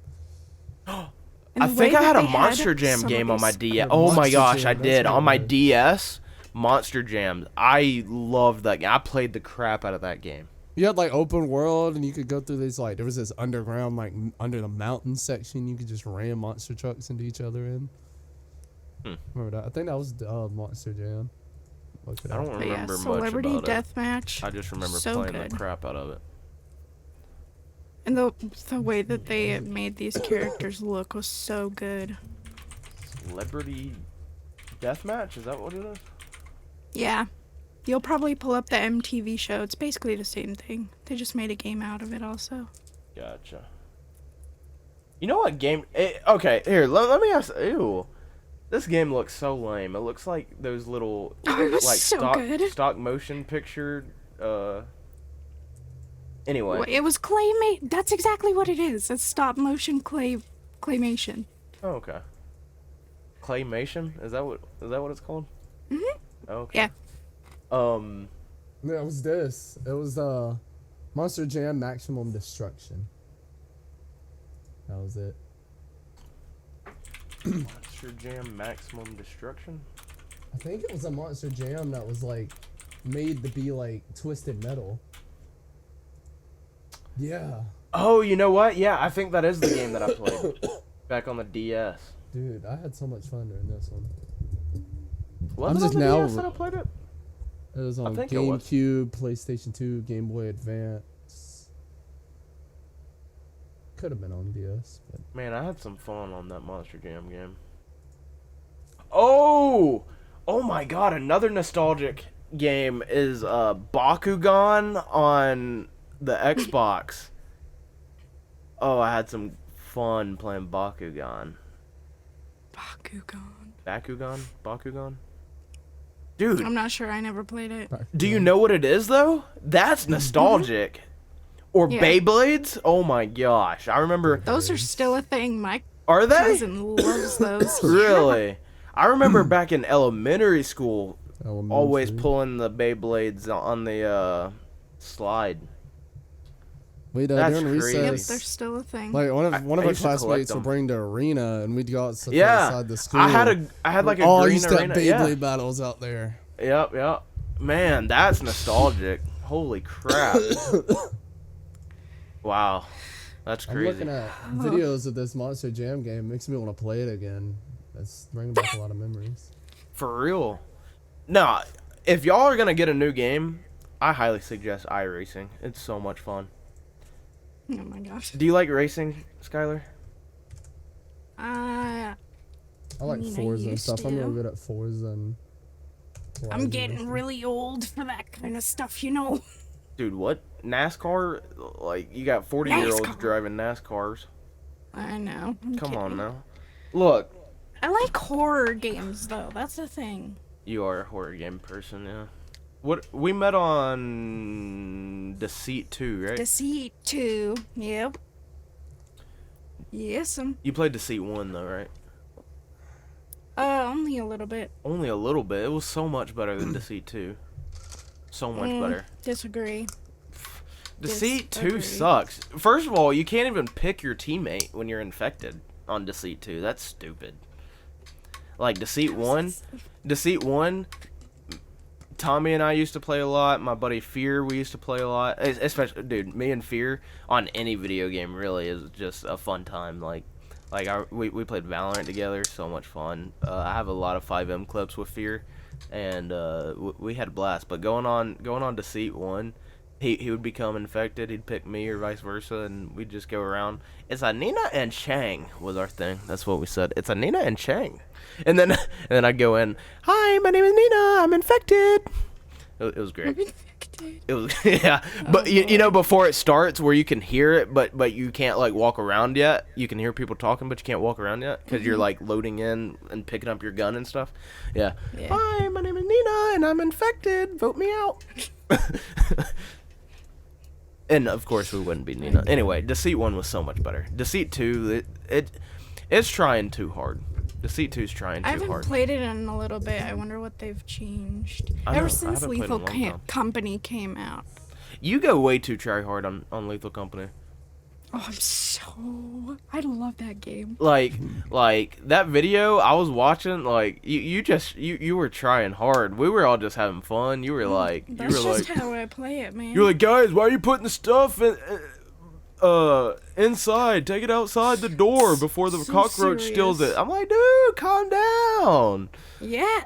And I the think way I had that a they Monster Jam some of game on my these- DS. Oh, Oh my Monster gosh, Jam, I that's did. what On it my was. DS, Monster Jam. I loved that game. I played the crap out of that game. You had like open world, and you could go through these like there was this underground like under the mountain section. You could just ram monster trucks into each other in. Remember that? I think that was Monster Jam. Look it I up. don't But yeah, remember much Celebrity about it. Deathmatch. I just remember so playing good. the crap out of it. And the way that they made these characters look was so good. Celebrity Deathmatch? Is that what it is? Yeah. You'll probably pull up the MTV show. It's basically the same thing. They just made a game out of it also. Gotcha. You know what game? Okay, here, let me ask. Ew. This game looks so lame. It looks like those little, Oh, it was like, so good. stock motion picture, Anyway. Well, it was That's exactly what it is. It's stop motion claymation. Oh, okay. Claymation? Is that what it's called? Mhm. Okay. Yeah. Yeah, it was this. It was Monster Jam Maximum Destruction. That was it. Monster Jam Maximum Destruction? I think it was a Monster Jam that was like made to be like Twisted Metal. Yeah. Oh, you know what? Yeah, I think that is the game that I played back on the DS. Dude, I had so much fun during this one. Was I'm it just on the now- DS that I played it? It was on think it was. GameCube, PlayStation 2, Game Boy Advance. Could have been on DS, but Man, I had some fun on that Monster Jam game. Oh my god, another nostalgic game is Bakugan on the Xbox. Oh, I had some fun playing Bakugan. Bakugan? Dude, I'm not sure. I never played it. do you know what it is though? That's nostalgic. Or Yeah. Beyblades? Oh my gosh. I remember. Those are still a thing. My Are they? cousin loves those. Really? I remember back in elementary school, always Elementary. pulling the Beyblades on the slide. Wait, That's during crazy. Yep, recess, they're still a thing. like one of I our used to collect classmates would them. bring the arena, and we'd go outside Yeah, outside the school. I had like a all green used to have arena. Beyblade Yeah. battles out there. Yep. Man, that's nostalgic. Holy crap. Wow. That's I'm crazy. looking at videos of this Monster Jam game. Makes me want to play it again. That's bringing back a lot of memories. For real. No, if y'all are going to get a new game, I highly suggest iRacing. It's so much fun. Oh my gosh. Do you like racing, Skylar? I like mean, I Forza and used stuff. I'm to. real good at Forza and. I'm Horizon getting racing. really old for that kind of stuff, you know. Dude, what? NASCAR? Like, you got 40-year-olds NASCAR. driving NASCARs. I know. I'm Come on kidding. now. Look, I like horror games though. That's the thing. You are a horror game person, yeah. What we met on Deceit 2, right? Deceit 2. Yep. Yes, You played Deceit 1 though, right? only a little bit. Only a little bit. It was so much better than Deceit 2. So much better. Disagree. Deceit 2 Disagree. sucks. First of all, you can't even pick your teammate when you're infected on Deceit 2. That's stupid. Like Deceit 1, Tommy and I used to play a lot. My buddy Fear, we used to play a lot. Especially, dude, me and Fear on any video game really is just a fun time. We played Valorant together, so much fun. I have a lot of 5M clips with Fear, and we had a blast. But going on Deceit 1, he would become infected. He'd pick me or vice versa, and we'd just go around. It's a Nina and Chang was our thing. That's what we said. It's a Nina and Chang. And then I'd go in. Hi, my name is Nina. I'm infected. It was great. It was yeah. But you know, before it starts, where you can hear it, but you can't like walk around yet. You can hear people talking, but you can't walk around yet because you're like loading in and picking up your gun and stuff. Yeah. Hi, my name is Nina, and I'm infected. Vote me out. And of course, we wouldn't be Nina. Anyway, Deceit 1 was so much better. Deceit 2, it's trying too hard. Deceit 2's trying too hard. I haven't played it in a little bit. I wonder what they've changed. I know, Ever I since haven't played in a Lethal long time. Company came out. You go way too try hard on Lethal Company. Oh, I love that game. Like that video I was watching, like you were trying hard. We were all just having fun. You were like, That's just how I play it, man. you're like, guys, why are you putting the stuff inside? Take it outside the door before the So cockroach steals serious. it. I'm like, dude, calm down. Yeah.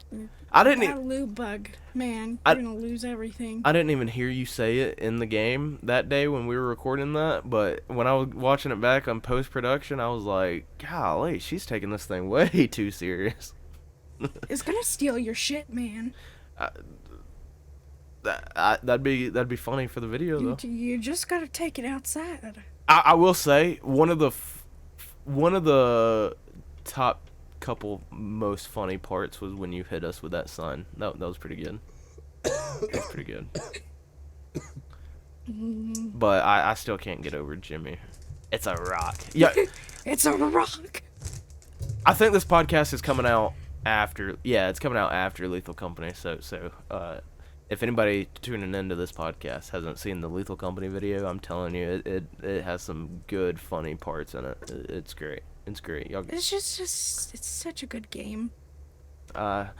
I didn't. That loot bug, man. I- You're gonna lose everything. I didn't even hear you say it in the game that day when we were recording that, but when I was watching it back on post-production, I was like, golly, she's taking this thing way too serious. It's gonna steal your shit, man. That'd be funny for the video, though. You just gotta take it outside. I will say, one of the top couple most funny parts was when you hit us with that sign. That was pretty good. That was pretty good. But I still can't get over Jimmy. It's a rock. Yeah, It's a rock. I think this podcast is coming out after. Yeah, it's coming out after Lethal Company. So if anybody tuning into this podcast hasn't seen the Lethal Company video, I'm telling you, it has some good funny parts in it. It's great. It's great. Y'all. It's just it's such a good game. The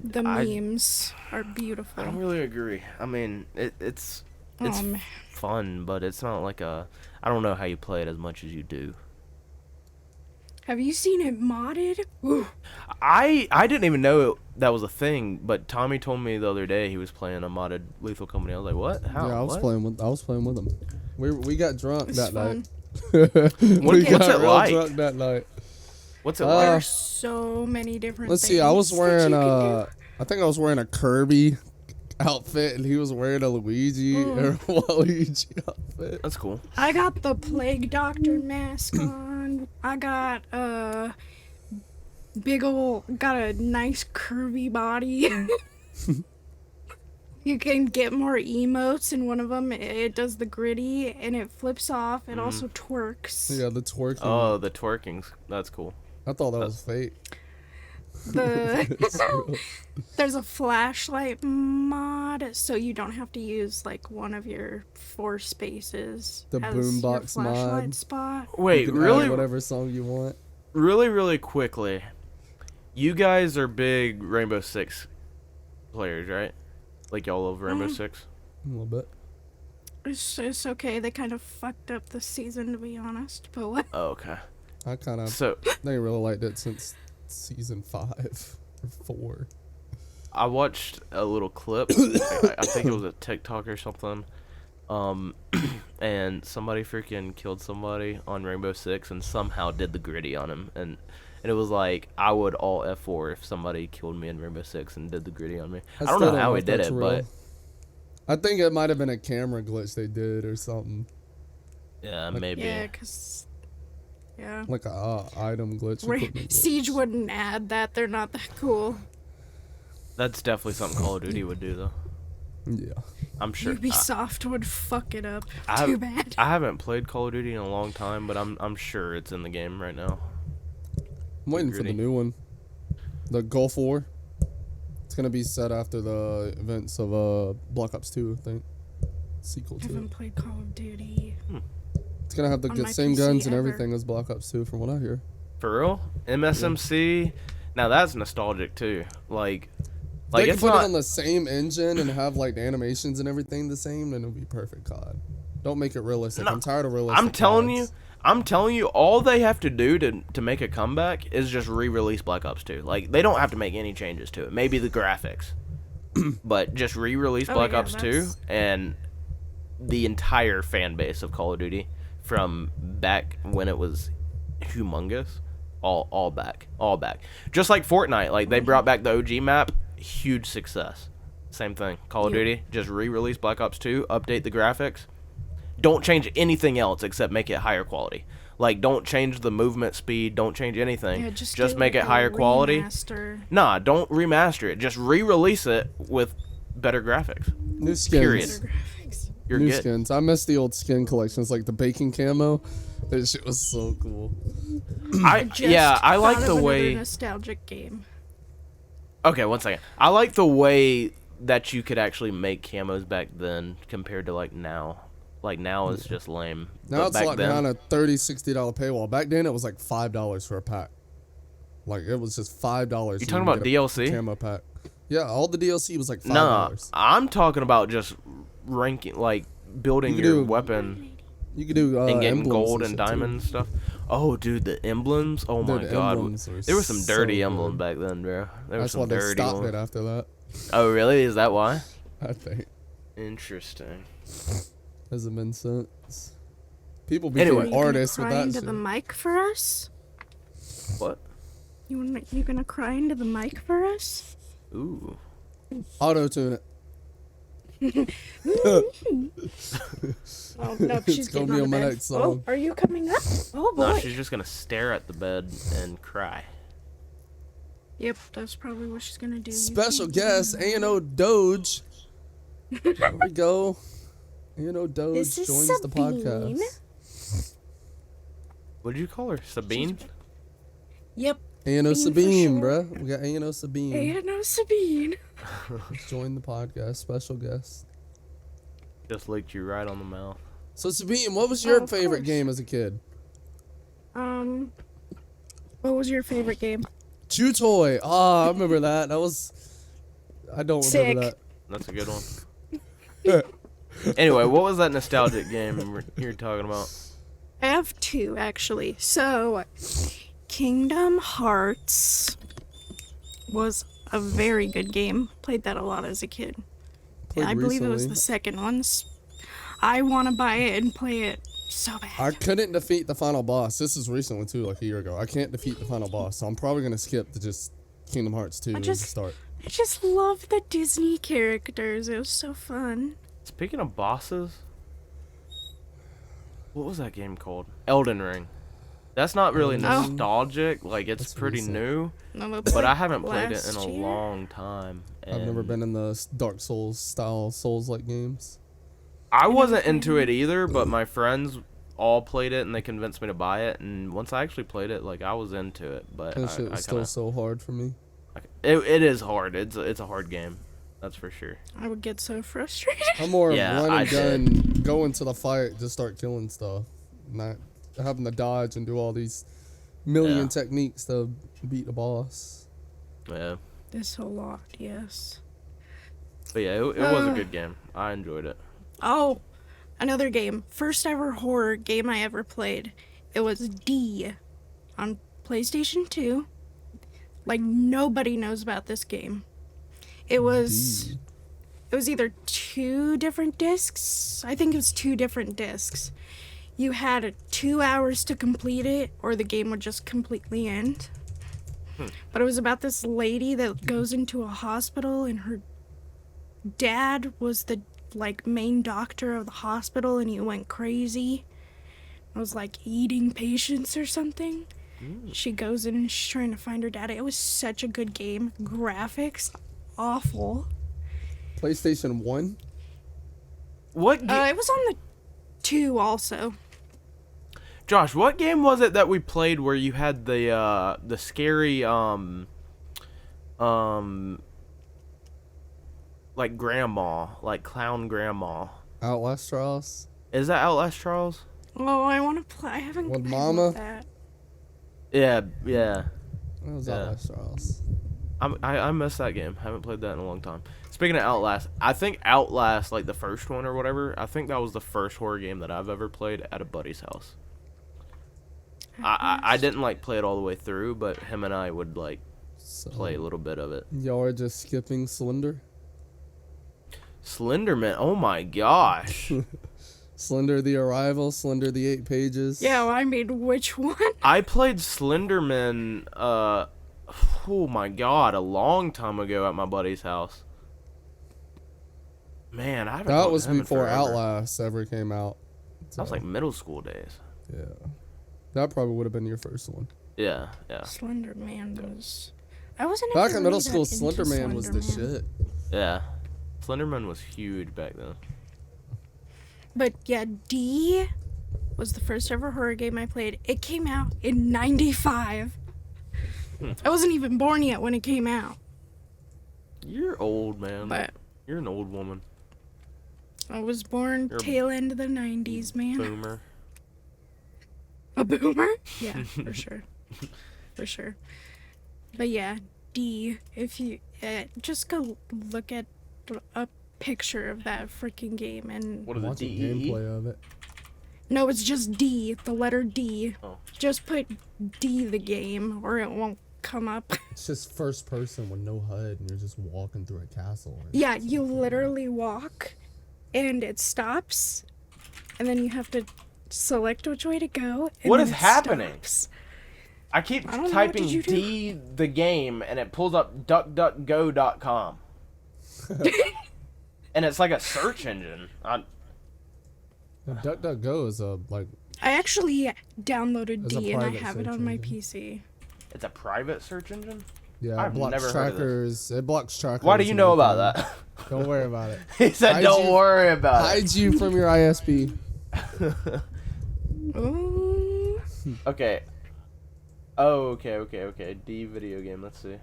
The memes are beautiful. I don't really agree. I mean, it's Man. fun, but it's not like a. I don't know how you play it as much as you do. Have you seen it modded? Ooh. I didn't even know that was a thing, but Tommy told me the other day he was playing a modded Lethal Company. I was like, what? How? Yeah, I was What? playing with him. We got drunk It's that fun. night. What's it real like? drunk that night. What's it Uh, like? There's so many different Let's things see. I was that wearing you can do. I think I was wearing a Kirby outfit, and he was wearing a Luigi or Waluigi outfit. That's cool. I got the Plague Doctor mask on. I got a nice curvy body. You can get more emotes, and one of them it does the gritty and it flips off. It also twerks. Yeah, the twerking. Oh, the twerking's that's cool. I thought that was fake. There's a flashlight mod, so you don't have to use like one of your 4 spaces. The as your boombox mod. flashlight spot. Wait, You can really? add whatever song you want. Really quickly. You guys are big Rainbow Six players, right? Like y'all love Rainbow Six? A little bit. It's okay. They kind of fucked up the season, to be honest. But what? Oh, okay. I kind of So they really liked it since season 5 or 4. I watched a little clip. I think it was a TikTok or something. And somebody freaking killed somebody on Rainbow Six and somehow did the gritty on him. And it was like, I would all F4 if somebody killed me in Rainbow Six and did the gritty on me. I don't still know how he if did that's it, real. but I think it might have been a camera glitch they did or something. yeah, maybe. Yeah, because Yeah. Like a item glitch. equipment glitch. Siege wouldn't add that. They're not that cool. That's definitely something Call of Duty would do, though. Yeah. I'm sure. Ubisoft would fuck it up. I Too bad. I haven't played Call of Duty in a long time, but I'm sure it's in the game right now. I'm waiting for the new one. The Gulf War. It's gonna be set after the events of Black Ops 2, I think. Sequel I to haven't it. played Call of Duty. It's gonna have the on my same PC guns and ever. everything as Black Ops 2, from what I hear. For real? MSMC. Now that's nostalgic too. Like They can it's put not. it on the same engine and have like the animations and everything the same, then it'll be perfect COD. Don't make it realistic. No, I'm tired of realistic. I'm telling you, all they have to do to make a comeback is just re-release Black Ops 2. Like, they don't have to make any changes to it. Maybe the graphics. But just re-release Oh, Black yeah, Ops 2, that's- and the entire fan base of Call of Duty from back when it was humongous, all back. All back. Just like Fortnite. Like, they brought back the OG map. Huge success. Same thing. Call of Yeah. Duty, just re-release Black Ops 2, update the graphics. Don't change anything else except make it higher quality. Like, don't change the movement speed. Don't change anything. Yeah, just just do, make like, it a higher quality. remaster. Nah, don't remaster it. Just re-release it with better graphics. New skins. Period. Better graphics. You're New good. skins. I miss the old skin collections, like the bacon camo. That shit was so cool. I like thought the of way. another nostalgic game. Okay, one second. I like the way that you could actually make camos back then compared to like now. Like now it's just lame. Now But it's back like then, behind a $30-$60 paywall. Back then it was like $5 for a pack. Like it was just $5. You talking about DLC? Camo pack. Yeah, all the DLC was like $5. Nah, I'm talking about just ranking, like building You could your do- weapon You could do and getting emblems gold and shit, too. diamond stuff. Oh, dude, the emblems. Oh my Dude, god, emblems were there were some so dirty good. emblems back then, bro. There were That's why some they dirty stopped ones. it after that. Oh, really? Is that why? I think. Interesting. Hasn't been since. People became Anyway. Are you gonna artists with cry that into shit. the mic for us? What? You gonna cry into the mic for us? Ooh. Auto-tune it. Oh no, she's gonna getting be on on the my bed. next song. Oh, are you coming up? Oh boy. No, she's just gonna stare at the bed and cry. Yep, that's probably what she's gonna do. You Special can't guest, do that. A&O Doge. There we go. A&O Doge This is joins the Sabine. podcast. What did you call her? Sabine? Yep. A&O for Sabine, sure. bruh. We got A&O Sabine. Hey, no, Sabine. Join the podcast. Special guest. Just licked you right on the mouth. So Sabine, what was your of favorite course. game as a kid? What was your favorite game? Chew Toy. Ah, I remember that. That was. I don't remember Sick. That's a good one. that. Anyway, what was that nostalgic game you're talking about? I have two actually. So, Kingdom Hearts was a very good game. Played that a lot as a kid. Played I believe it was recently. the second one. I want to buy it and play it so bad. I couldn't defeat the final boss. This is recently too, like a year ago. I can't defeat the final boss, so I'm probably gonna skip to just Kingdom Hearts 2 and just- start. I just love the Disney characters. It was so fun. Speaking of bosses, what was that game called? Elden Ring. That's not really Oh. nostalgic. Like, it's That's pretty recent. new, No, that's but like I haven't played it in last a year. long time. I've never and been in the Dark Souls style Souls-like games. I wasn't into it either, but my friends all played it and they convinced me to buy it. And once I actually played it, like, I was into it. But That shit I was still kinda, so hard for me. it is hard. It's a hard game. That's for sure. I would get so frustrated. I'm more Yeah, run I and gun, go into the fight, just start killing stuff, not having to dodge and do all these million Yeah. techniques to beat the boss. Yeah. This a lot, yes. But yeah, it was a good game. I enjoyed it. Oh, another game. First ever horror game I ever played. It was D on PlayStation 2. Like, nobody knows about this game. It was either two different discs. I think it was two different discs. You had 2 hours to complete it, or the game would just completely end. But it was about this lady that goes into a hospital, and her dad was the main doctor of the hospital, and he went crazy. was like eating patients or something. She goes in and she's trying to find her dad. It was such a good game. Graphics, awful. PlayStation 1? What? It was on the 2 also. Josh, what game was it that we played where you had the scary like grandma, like clown grandma? Outlast Trials? Is that Outlast Trials? Oh, I want to play. I haven't With played Mama? that. Yeah. That was Yeah. Outlast Trials. I missed that game. Haven't played that in a long time. Speaking of Outlast, I think Outlast, like the first one or whatever, I think that was the first horror game that I've ever played at a buddy's house. I didn't like play it all the way through, but him and I would like So, play a little bit of it. y'all are just skipping Slender? Slenderman, oh my gosh. Slender the Arrival, Slender the 8 Pages. Yeah, well, I mean, which one? I played Slenderman, oh my god, a long time ago at my buddy's house. Man, I haven't That talked was to him in before forever. Outlast ever came out. That was like middle school days. Yeah. That probably would have been your first one. Yeah. Slender Man was. I wasn't. Back ever in middle really school, that into Slender Man was the Slender Man. shit. Yeah. Slenderman was huge back then. But yeah, D was the first ever horror game I played. It came out in '95. I wasn't even born yet when it came out. You're old, man. But You're an old woman. I was born You're a tail end of the '90s, man. Boomer. A boomer? Yeah, for sure. For sure. But yeah, D, if you just go look at a picture of that freaking game and What is it? Watching DE? gameplay of it. no, it's just D, the letter D. Oh. Just put D the game or it won't come up. It's just first person with no HUD, and you're just walking through a castle. Yeah, you literally walk and it stops and then you have to select which way to go. And What then is it happening? stops. I keep I don't know, what typing did you do? D the game and it pulls up duckduckgo.com. And it's like a search engine. DuckDuckGo is a like. I actually downloaded It's a D and I private have it search on my engine. PC. It's a private search engine? Yeah, I've it blocks never heard of this. trackers. It blocks trackers. Why do you and know about everything. that? Don't worry about it. He said, Hide don't you- worry about it. Hides you from your ISP. Ooh. Okay. Oh, okay. D video game. Let's see.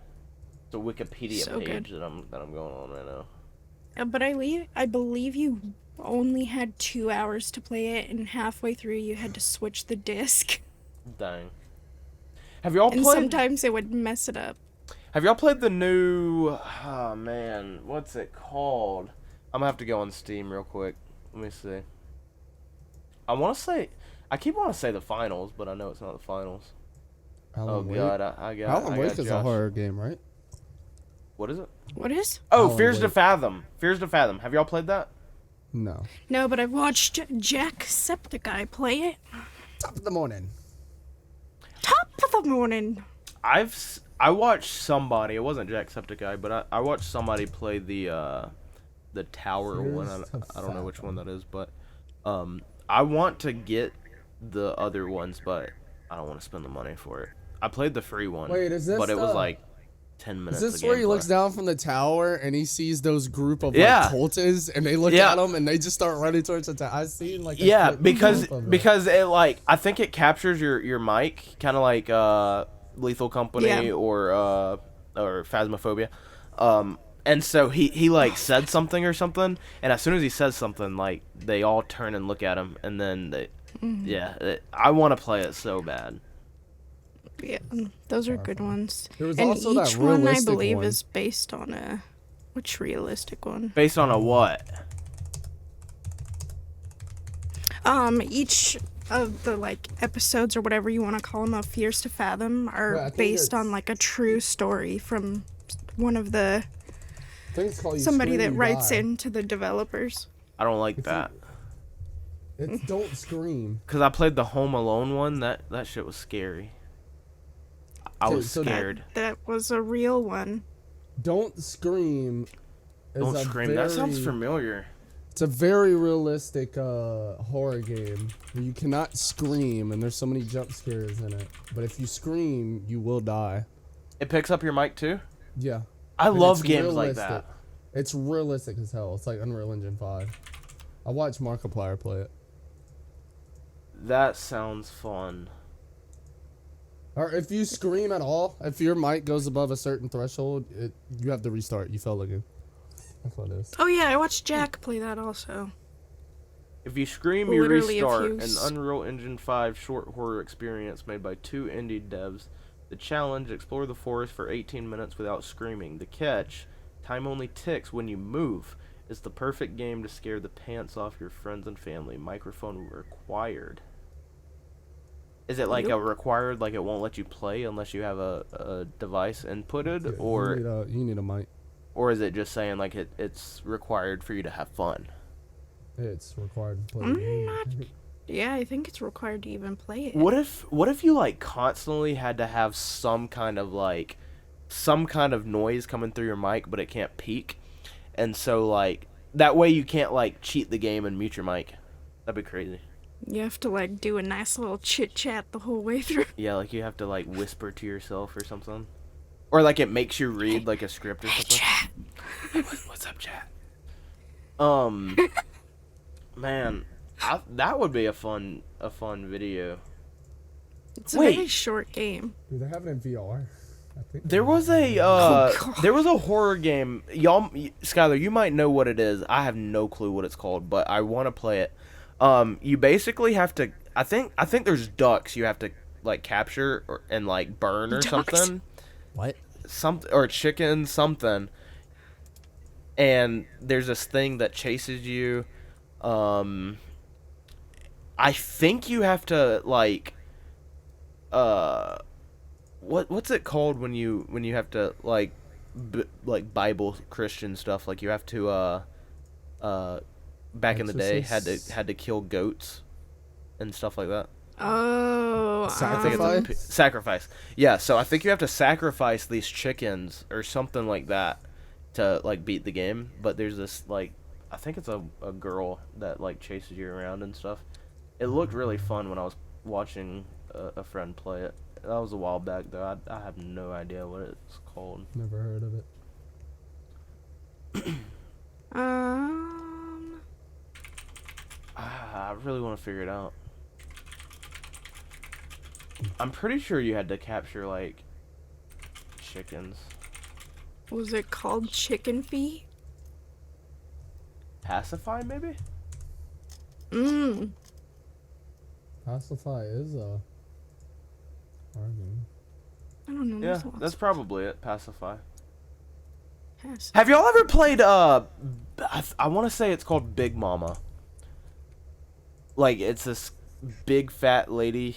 It's a Wikipedia So page good. that I'm going on right now. But I believe you only had 2 hours to play it, and halfway through you had to switch the disc. Dang. Have y'all And played? sometimes it would mess it up. Have y'all played the new? Oh man, what's it called? I'm gonna have to go on Steam real quick. Let me see. I keep wanting to say the finals, but I know it's not the finals. Alan Wake. God, I got. Alan I Wake got is a Josh. horror game, right? What is it? What is? Oh, Alan Fears to Wake. Fathom. Fears to Fathom. Have y'all played that? No. No, but I've watched Jacksepticeye play it. Top of the morning. Top of the morning. I watched somebody. It wasn't Jacksepticeye, but I watched somebody play the tower one. Fears to I don't know which one Fathom. that is, but I want to get the other ones, but I don't want to spend the money for it. I played the free one. Wait, is this But it was the- like 10 minutes. Is this of where he gameplay. looks down from the tower and he sees those group of Yeah. like cultists and they look Yeah. at him and they just start running towards the tower? I've seen like a Yeah, clip because of it. it like I think it captures your mic, kind of like Lethal Company Yeah. or Phasmophobia, and so he like said something or something, and as soon as he says something, like they all turn and look at him, and then I want to play it so bad. Yeah, those are good ones. There was And also that each one I realistic believe one. is based on a which realistic one? Based on a what? Each of the like episodes or whatever you want to call them of Fears to Fathom are Yeah, I think based it's- on like a true story from one of the Things call you somebody Scream that and writes Die. into the developers. I don't like It's that. It's Don't Scream. Cause I played the Home Alone one. That shit was scary. I Okay, was so that- scared. That was a real one. Don't Scream. Is Don't a scream. That sounds very- familiar. It's a very realistic horror game where you cannot scream and there's so many jump scares in it. But if you scream, you will die. It picks up your mic too? Yeah. I And love it's games like realistic. that. It's realistic as hell. It's like Unreal Engine 5. I watched Markiplier play it. That sounds fun. Or if you scream at all, if your mic goes above a certain threshold, you have to restart. You fail again. That's what it is. Oh yeah, I watched Jack play that also. If you scream, you Literally a restart. few An Unreal Engine 5 short horror experience made by 2 indie devs. The challenge, explore the forest for 18 minutes without screaming. The catch, time only ticks when you move. It's the perfect game to scare the pants off your friends and family. Microphone required. Is it like a required, like it won't let you play unless you have a device inputted, Yeah, or you need a mic. or is it just saying like it's required for you to have fun? It's required to play. I'm the game. not- Yeah, I think it's required to even play it. What if you like constantly had to have some kind of noise coming through your mic, but it can't peak, and so like that way you can't like cheat the game and mute your mic? That'd be crazy. You have to like do a nice little chit chat the whole way through. Yeah, like you have to like whisper to yourself or something, or like it makes you read like a script or something. Chat. What's up, chat? Man, that would be a fun video. It's a Wait. very short game. Dude, they have it in VR. I think There was a God. there was a horror game. Y'all, Skylar, you might know what it is. I have no clue what it's called, but I want to play it. You basically have to. I think there's ducks you have to like capture and like burn or Ducks? something. What? Something or chicken something. And there's this thing that chases you. I think you have to like. What's it called when you have to like Bible Christian stuff, like you have to back in the day had to kill goats and stuff like that. Oh, I think it's a sacrifice. Yeah, so I think you have to sacrifice these chickens or something like that to like beat the game. But there's this like I think it's a girl that like chases you around and stuff. It looked really fun when I was watching a friend play it. That was a while back though. I have no idea what it's called. Never heard of it. I really want to figure it out. I'm pretty sure you had to capture like chickens. Was it called Chicken Feet? Pacify maybe? Pacify is a horror game. I don't know. Yeah, there's lots that's probably it. Pacify. of Have y'all ever played I want to say it's called Big Mama. Like it's this big fat lady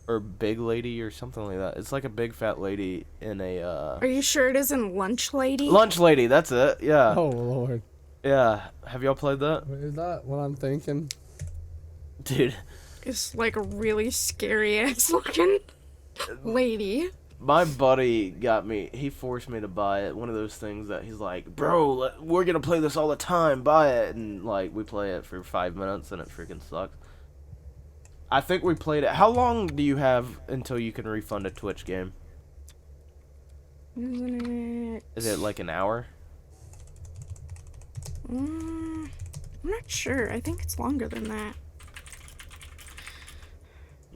or big lady or something like that. It's like a big fat lady in a Are you sure it isn't Lunch Lady? Lunch Lady, that's it. Yeah. Oh lord. Yeah. Have y'all played that? Is that what I'm thinking? Dude, It's like a really scary ass looking lady. my buddy got me. He forced me to buy it. One of those things that he's like, "Bro, we're going to play this all the time. Buy it." And like we play it for 5 minutes and it freaking sucks. I think we played it. How long do you have until you can refund a Twitch game? Isn't it? Is it like an hour? I'm not sure. I think it's longer than that.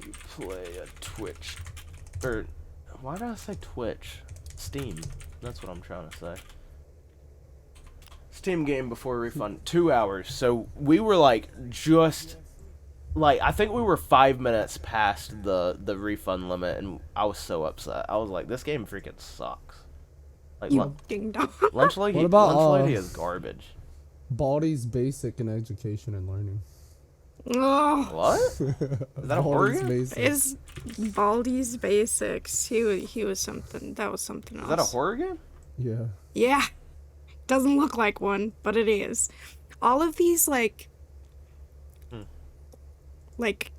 You play a Twitch. Or, why did I say Twitch? Steam. That's what I'm trying to say. Steam game before refund. 2 hours. So we were like just... Like, I think we were 5 minutes past the refund limit, and I was so upset. I was like, this game freaking sucks. Like, You ding dong. Lunch Lady, What about, Lunch Lady is garbage. Baldi's Basic in Education and Learning. Oh, What? Is that a horror game? Basic. is Baldi's Basics. He was something. That was something else. Is that a horror game? Yeah. Yeah. Doesn't look like one, but it is. All of these like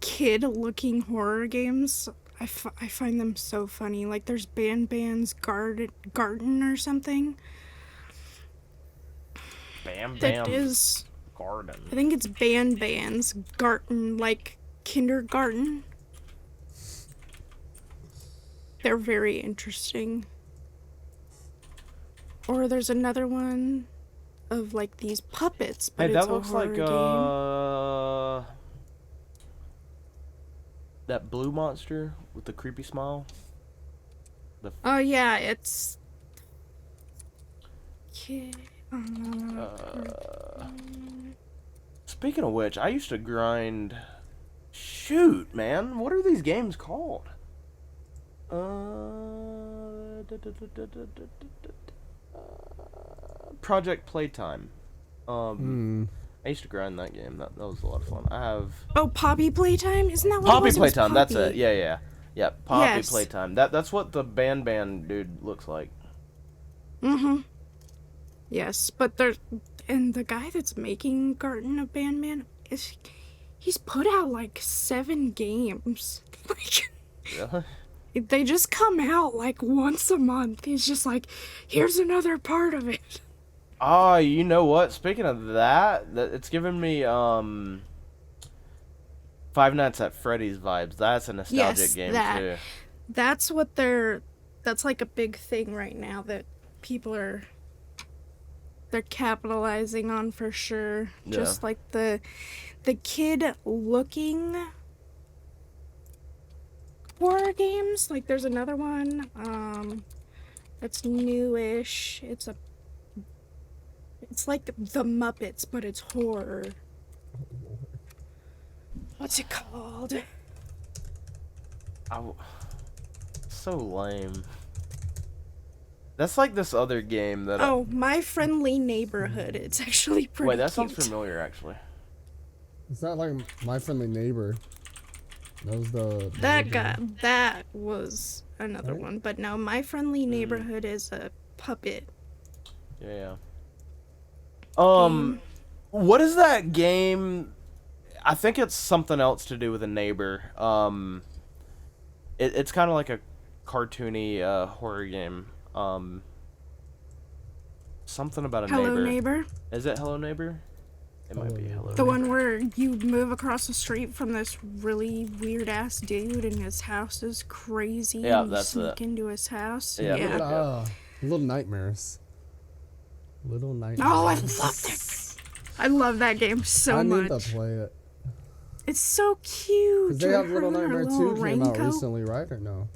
kid-looking horror games, I find them so funny. Like there's Ban's Garden or something. Bam that Bam is, Garden. I think it's Ban's Garten, like kindergarten. They're very interesting. Or there's another one of like these puppets, but Hey, it's that a looks horror like game. that blue monster with the creepy smile. Oh yeah, it's Speaking of which, I used to grind. Shoot, man, what are these games called? Project Playtime. I used to grind that game. That was a lot of fun. I have Oh, Poppy Playtime? Isn't that what Poppy it was? It was Playtime. That's it. Poppy. Yeah. Poppy Yes. Playtime. That's what the Ban dude looks like. Mm-hmm. Yes, but and the guy that's making Garden of Ban he's put out like 7 games. Like, Really? they just come out like once a month. He's just like, here's another part of it. Ah, you know what? Speaking of that, it's giving me Five Nights at Freddy's vibes. That's a nostalgic Yes, game that. too. That's like a big thing right now that people they're capitalizing on for sure. Yeah. Just like the kid looking horror games. Like there's another one that's newish. It's like the Muppets, but it's horror. What's it called? So lame. That's like this other game that. Oh, My Friendly Neighborhood. It's actually pretty Wait, that sounds cute. familiar actually. It's not like My Friendly Neighbor. That was the That guy. That was another Right? one. But no, My Friendly Neighborhood is a puppet. Yeah. What is that game? I think it's something else to do with a neighbor. It's kind of like a cartoony horror game. Something about a Hello, neighbor. Neighbor. Is it Hello Neighbor? It might be Hello. The Neighbor. one where you move across the street from this really weird ass dude and his house is crazy. Yeah, and you that's sneak it. into his house. Yeah. Little Nightmares. Little Nightmares. Oh, I love that. I love that game so I need much. to play it. It's so cute. Because they have Her Little in her Nightmare little 2 came out raincoat. recently, right? Or no?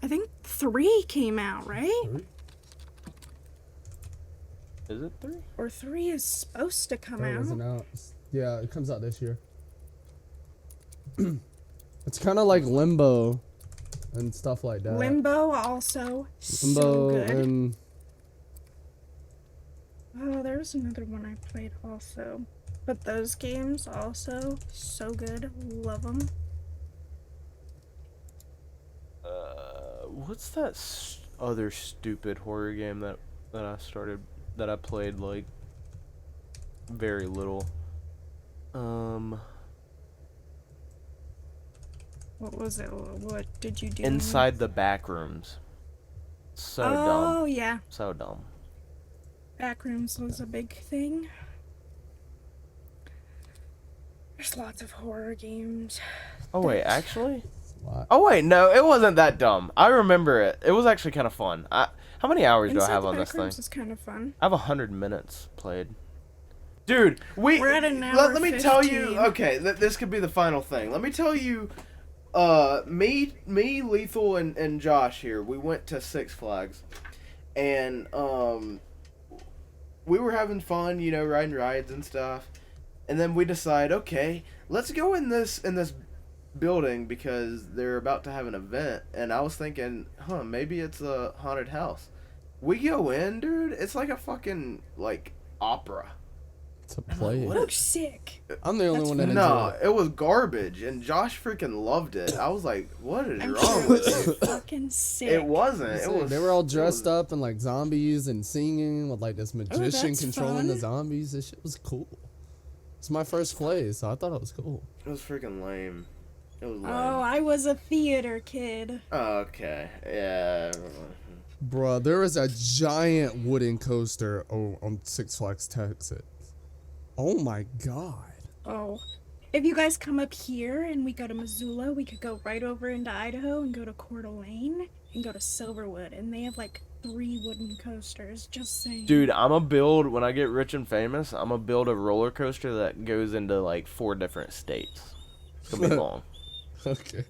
I think 3 came out, right? 3? Is it 3? Or 3 is supposed to come That out. wasn't out. Yeah, it comes out this year. It's kind of like Limbo and stuff like that. Limbo also so Limbo good. and Oh, there's another one I played also. But those games also so good. Love them. What's that other stupid horror game that I played like very little? What was it? What did you do? Inside the Backrooms. So dumb. Oh, yeah. So dumb. Backrooms was a big thing. There's lots of horror games. Oh wait, actually? what? Oh wait, no, it wasn't that dumb. I remember it. It was actually kind of fun. How many hours do I Inside have the on this thing? Backrooms is kind of fun. I have 100 minutes played. Dude, We're at an hour let me tell 15. you. Okay, this could be the final thing. Let me tell you. Me, Lethal, and Josh here. We went to Six Flags, and we were having fun, you know, riding rides and stuff. And then we decide, okay, let's go in this building because they're about to have an event. And I was thinking, maybe it's a haunted house. We go in, dude. It's like a fucking like opera. To play Oh, it. sick. I'm the only one that No, enjoyed it. it was garbage, and Josh freaking loved it. I was like, "What is I'm wrong sure with it's you?" fucking sick. It wasn't. It was. They were all it dressed was- up in like zombies and singing with like this magician that's controlling the fun. zombies. This shit was cool. It's my first play, so I thought it was cool. It was freaking lame. It was lame. Oh, I was a theater kid. Okay. Yeah. Bruh, there is a giant wooden coaster on Six Flags Texas. Oh my god. Oh. If you guys come up here and we go to Missoula, we could go right over into Idaho and go to Coeur d'Alene and go to Silverwood. And they have like 3 wooden coasters. Just saying. Dude, I'm gonna build, when I get rich and famous, I'm gonna build a roller coaster that goes into like 4 different states. It's gonna be long. Okay.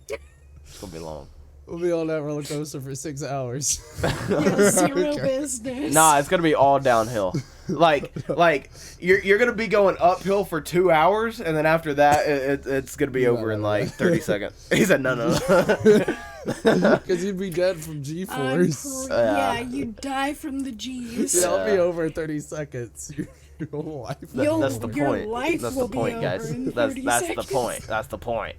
It's gonna be long. We'll be on that roller coaster for 6 hours. Yeah, zero business. Nah, it's gonna be all downhill. Like you're gonna be going uphill for 2 hours, and then after that, it's gonna be over in like 30 seconds. He said no. Because you'd be dead from G-force. Yeah, you die from the G's. Yeah, I'll be over in 30 seconds. Your whole life. That's the Your point. life That's will the be point, over guys. in That's 30 the seconds. point. That's the point.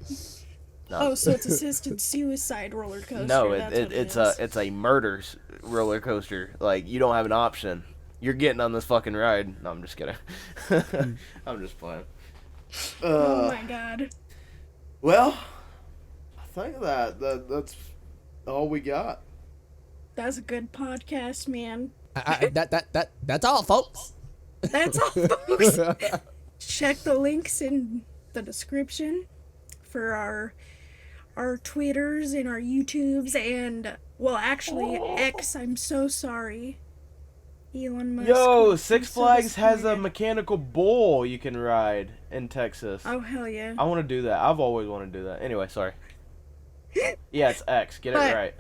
No. Oh, so it's assisted suicide roller coaster. No, That's what it is. it's a murder roller coaster. Like, you don't have an option. You're getting on this fucking ride. No, I'm just kidding. I'm just playing. Oh my god. Well, I think that's all we got. That's a good podcast, man. That's all, folks. That's all, folks. Check the links in the description for our Twitters and our YouTubes and, well, actually, X, I'm so sorry. Elon Musk. Yo, I'm Six so Flags has a disappointed. mechanical bull you can ride in Texas. Oh, hell yeah. I want to do that. I've always wanted to do that. Anyway, sorry. Yeah, it's X. Get it But- right.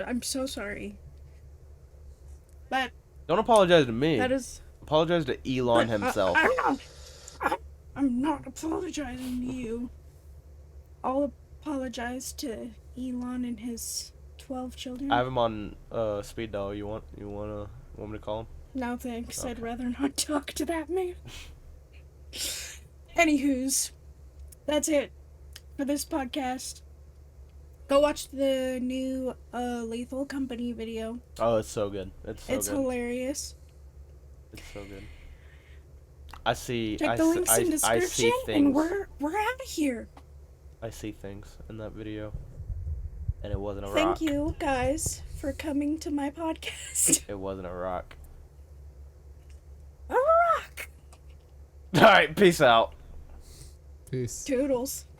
I'm so sorry. But Don't apologize to me. that is... Apologize to Elon himself. I'm not apologizing to you. I'll apologize to Elon and his 12 children. I have him on speed dial. You want me to call him? No thanks, I'd Okay. rather not talk to that man. Anywho's, that's it for this podcast. Go watch the new Lethal Company video. Oh, it's so good. It's so It's good. hilarious. It's so good. I see. Check I the see, links in I description, see and things. we're out of here. I see things in that video, and it wasn't a rock. Thank you guys for coming to my podcast. It wasn't a rock. A rock. All right, peace out. Peace. Toodles.